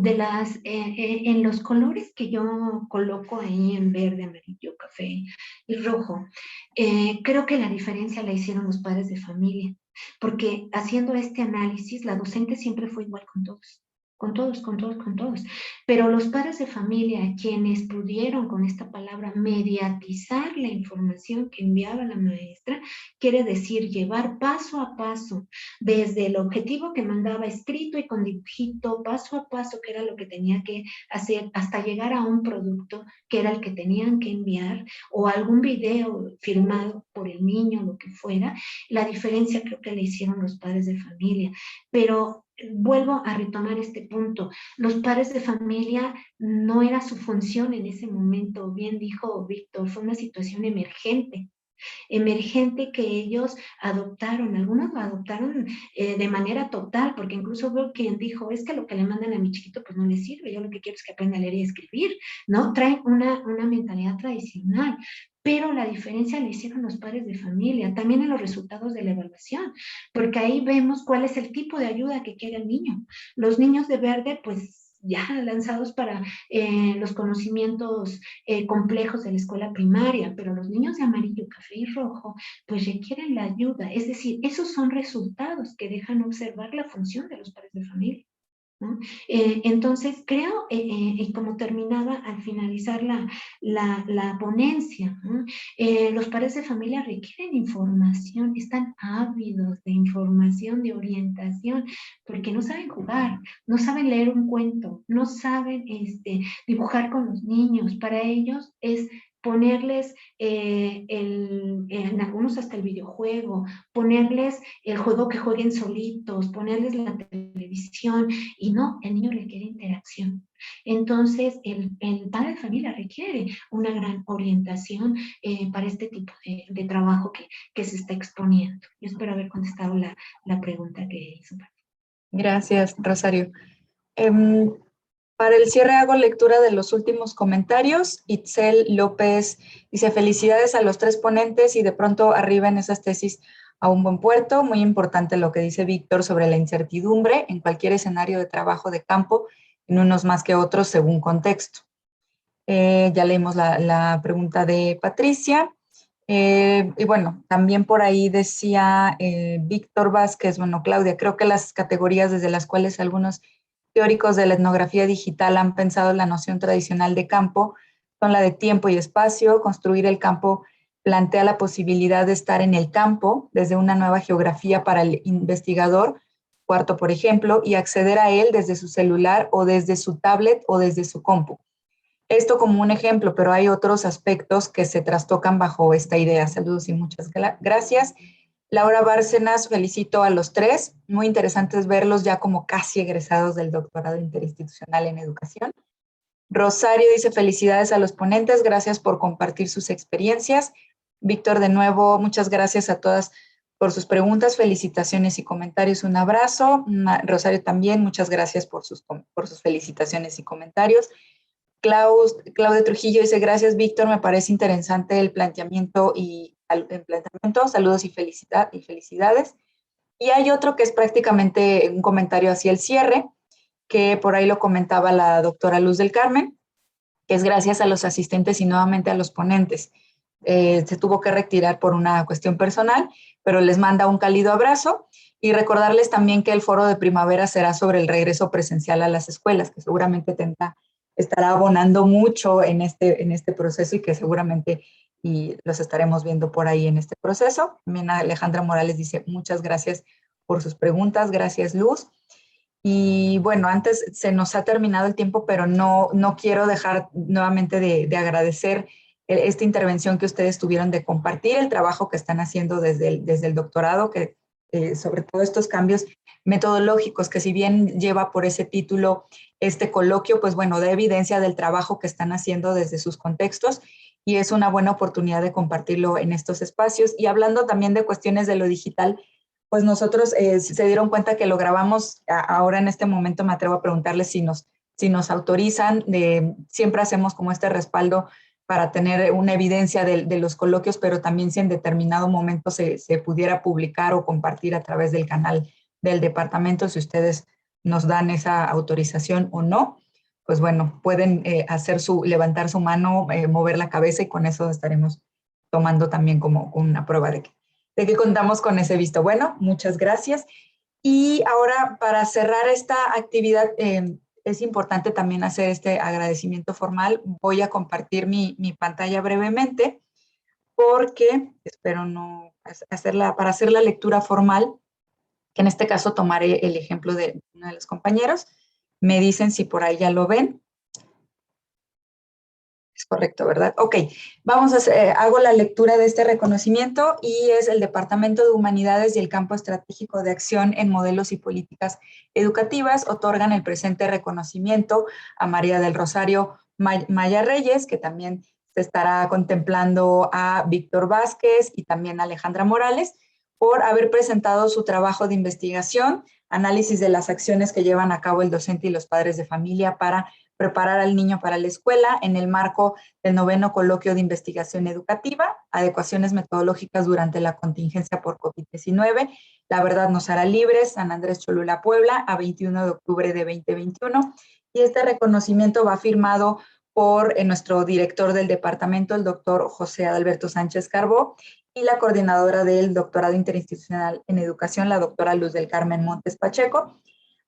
Speaker 4: en los colores que yo coloco ahí en verde, amarillo, café y rojo, creo que la diferencia la hicieron los padres de familia, porque haciendo este análisis, la docente siempre fue igual con todos. Con todos, con todos, con todos. Pero los padres de familia, quienes pudieron con esta palabra mediatizar la información que enviaba la maestra, quiere decir llevar paso a paso desde el objetivo que mandaba escrito y con dibujito, paso a paso, que era lo que tenía que hacer, hasta llegar a un producto que era el que tenían que enviar, o algún video filmado por el niño, lo que fuera. La diferencia creo que le hicieron los padres de familia, pero vuelvo a retomar este punto. Los padres de familia no era su función en ese momento, bien dijo Víctor, fue una situación emergente que ellos adoptaron. Algunos lo adoptaron de manera total, porque incluso veo quien dijo, es que lo que le mandan a mi chiquito pues no le sirve, yo lo que quiero es que aprenda a leer y escribir, ¿no? Traen una mentalidad tradicional. Pero la diferencia la hicieron los padres de familia, también en los resultados de la evaluación, porque ahí vemos cuál es el tipo de ayuda que quiere el niño. Los niños de verde, pues ya lanzados para los conocimientos complejos de la escuela primaria, pero los niños de amarillo, café y rojo, pues requieren la ayuda. Es decir, esos son resultados que dejan observar la función de los padres de familia, ¿no? Entonces, creo, como terminaba al finalizar la ponencia, ¿no? Los padres de familia requieren información, están ávidos de información, de orientación, porque no saben jugar, no saben leer un cuento, no saben dibujar con los niños. Para ellos es ponerles en algunos hasta el videojuego, ponerles el juego que jueguen solitos, ponerles la televisión, y no, el niño requiere interacción. Entonces, el padre de familia requiere una gran orientación para este tipo de trabajo que se está exponiendo. Yo espero haber contestado la pregunta que hizo.
Speaker 2: Gracias, Rosario. Para el cierre hago lectura de los últimos comentarios. Itzel López dice, felicidades a los 3 ponentes y de pronto arriben esas tesis a un buen puerto. Muy importante lo que dice Víctor sobre la incertidumbre en cualquier escenario de trabajo de campo, en unos más que otros según contexto. Ya leímos la pregunta de Patricia. Y bueno, también por ahí decía Víctor Vázquez, bueno, Claudia, creo que las categorías desde las cuales algunos teóricos de la etnografía digital han pensado la noción tradicional de campo son la de tiempo y espacio. Construir el campo plantea la posibilidad de estar en el campo desde una nueva geografía para el investigador, cuarto por ejemplo, y acceder a él desde su celular o desde su tablet o desde su compu. Esto como un ejemplo, pero hay otros aspectos que se trastocan bajo esta idea. Saludos y muchas gracias. Laura Bárcenas, felicito a los tres. Muy interesantes verlos ya como casi egresados del doctorado interinstitucional en educación. Rosario dice felicidades a los ponentes, gracias por compartir sus experiencias. Víctor, de nuevo, muchas gracias a todas por sus preguntas, felicitaciones y comentarios. Un abrazo. Rosario también, muchas gracias por sus felicitaciones y comentarios. Claudia Trujillo dice, gracias Víctor, me parece interesante el planteamiento saludos y felicidades. Y hay otro que es prácticamente un comentario hacia el cierre, que por ahí lo comentaba la doctora Luz del Carmen, que es gracias a los asistentes y nuevamente a los ponentes. Se tuvo que retirar por una cuestión personal, pero les manda un cálido abrazo y recordarles también que el foro de primavera será sobre el regreso presencial a las escuelas, que seguramente estará abonando mucho en este proceso y que seguramente los estaremos viendo por ahí en este proceso. También Alejandra Morales dice muchas gracias por sus preguntas, gracias Luz. Y bueno, antes se nos ha terminado el tiempo, pero no quiero dejar nuevamente de agradecer esta intervención que ustedes tuvieron de compartir el trabajo que están haciendo desde el doctorado, que sobre todo estos cambios metodológicos, que si bien lleva por ese título este coloquio, pues bueno, da evidencia del trabajo que están haciendo desde sus contextos y es una buena oportunidad de compartirlo en estos espacios. Y hablando también de cuestiones de lo digital, pues nosotros se dieron cuenta que lo grabamos ahora en este momento. Me atrevo a preguntarles si nos autorizan. Siempre hacemos como este respaldo para tener una evidencia de los coloquios, pero también si en determinado momento se pudiera publicar o compartir a través del canal del departamento, si ustedes nos dan esa autorización o no, pues bueno, pueden levantar su mano, mover la cabeza y con eso estaremos tomando también como una prueba de que contamos con ese visto bueno. Muchas gracias. Y ahora, para cerrar esta actividad, es importante también hacer este agradecimiento formal. Voy a compartir mi pantalla brevemente porque espero no para hacer la lectura formal, que en este caso tomaré el ejemplo de uno de los compañeros. Me dicen si por ahí ya lo ven. Es correcto, ¿verdad? Ok, hago la lectura de este reconocimiento y es el Departamento de Humanidades y el Campo Estratégico de Acción en Modelos y Políticas Educativas otorgan el presente reconocimiento a María del Rosario Maya Reyes, que también se estará contemplando a Víctor Vázquez y también a Alejandra Morales, por haber presentado su trabajo de investigación, análisis de las acciones que llevan a cabo el docente y los padres de familia para preparar al niño para la escuela en el marco del 9º Coloquio de Investigación Educativa, adecuaciones metodológicas durante la contingencia por COVID-19, La verdad nos hará libres, San Andrés Cholula, Puebla, a 21 de octubre de 2021. Y este reconocimiento va firmado por nuestro director del departamento, el doctor José Adalberto Sánchez Carbó, y la coordinadora del doctorado interinstitucional en educación, la doctora Luz del Carmen Montes Pacheco.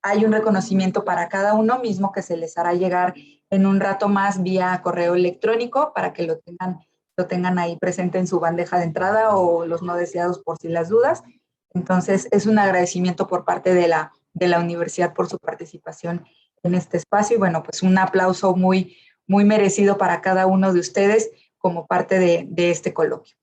Speaker 2: Hay un reconocimiento para cada uno mismo que se les hará llegar en un rato más vía correo electrónico para que lo tengan ahí presente en su bandeja de entrada o los no deseados por si las dudas. Entonces, es un agradecimiento por parte de la universidad por su participación en este espacio. Y bueno, pues un aplauso muy, muy merecido para cada uno de ustedes como parte de este coloquio.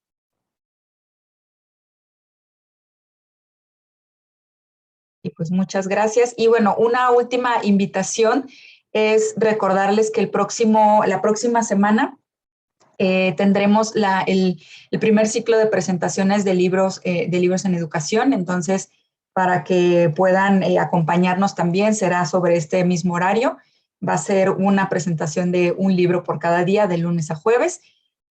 Speaker 2: Y pues muchas gracias. Y bueno, una última invitación es recordarles que la próxima semana tendremos el primer ciclo de presentaciones de libros en educación. Entonces, para que puedan acompañarnos también, será sobre este mismo horario. Va a ser una presentación de un libro por cada día, de lunes a jueves.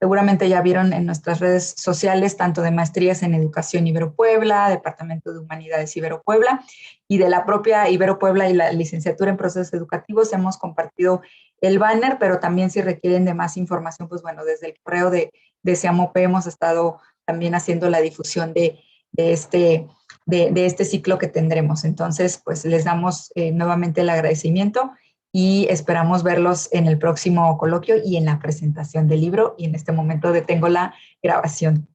Speaker 2: Seguramente ya vieron en nuestras redes sociales, tanto de Maestrías en Educación Ibero Puebla, Departamento de Humanidades Ibero Puebla, y de la propia Ibero Puebla y la Licenciatura en Procesos Educativos hemos compartido el banner, pero también si requieren de más información, pues bueno, desde el correo de SEAMOP hemos estado también haciendo la difusión de este ciclo que tendremos. Entonces, pues les damos nuevamente el agradecimiento y esperamos verlos en el próximo coloquio y en la presentación del libro. Y en este momento detengo la grabación.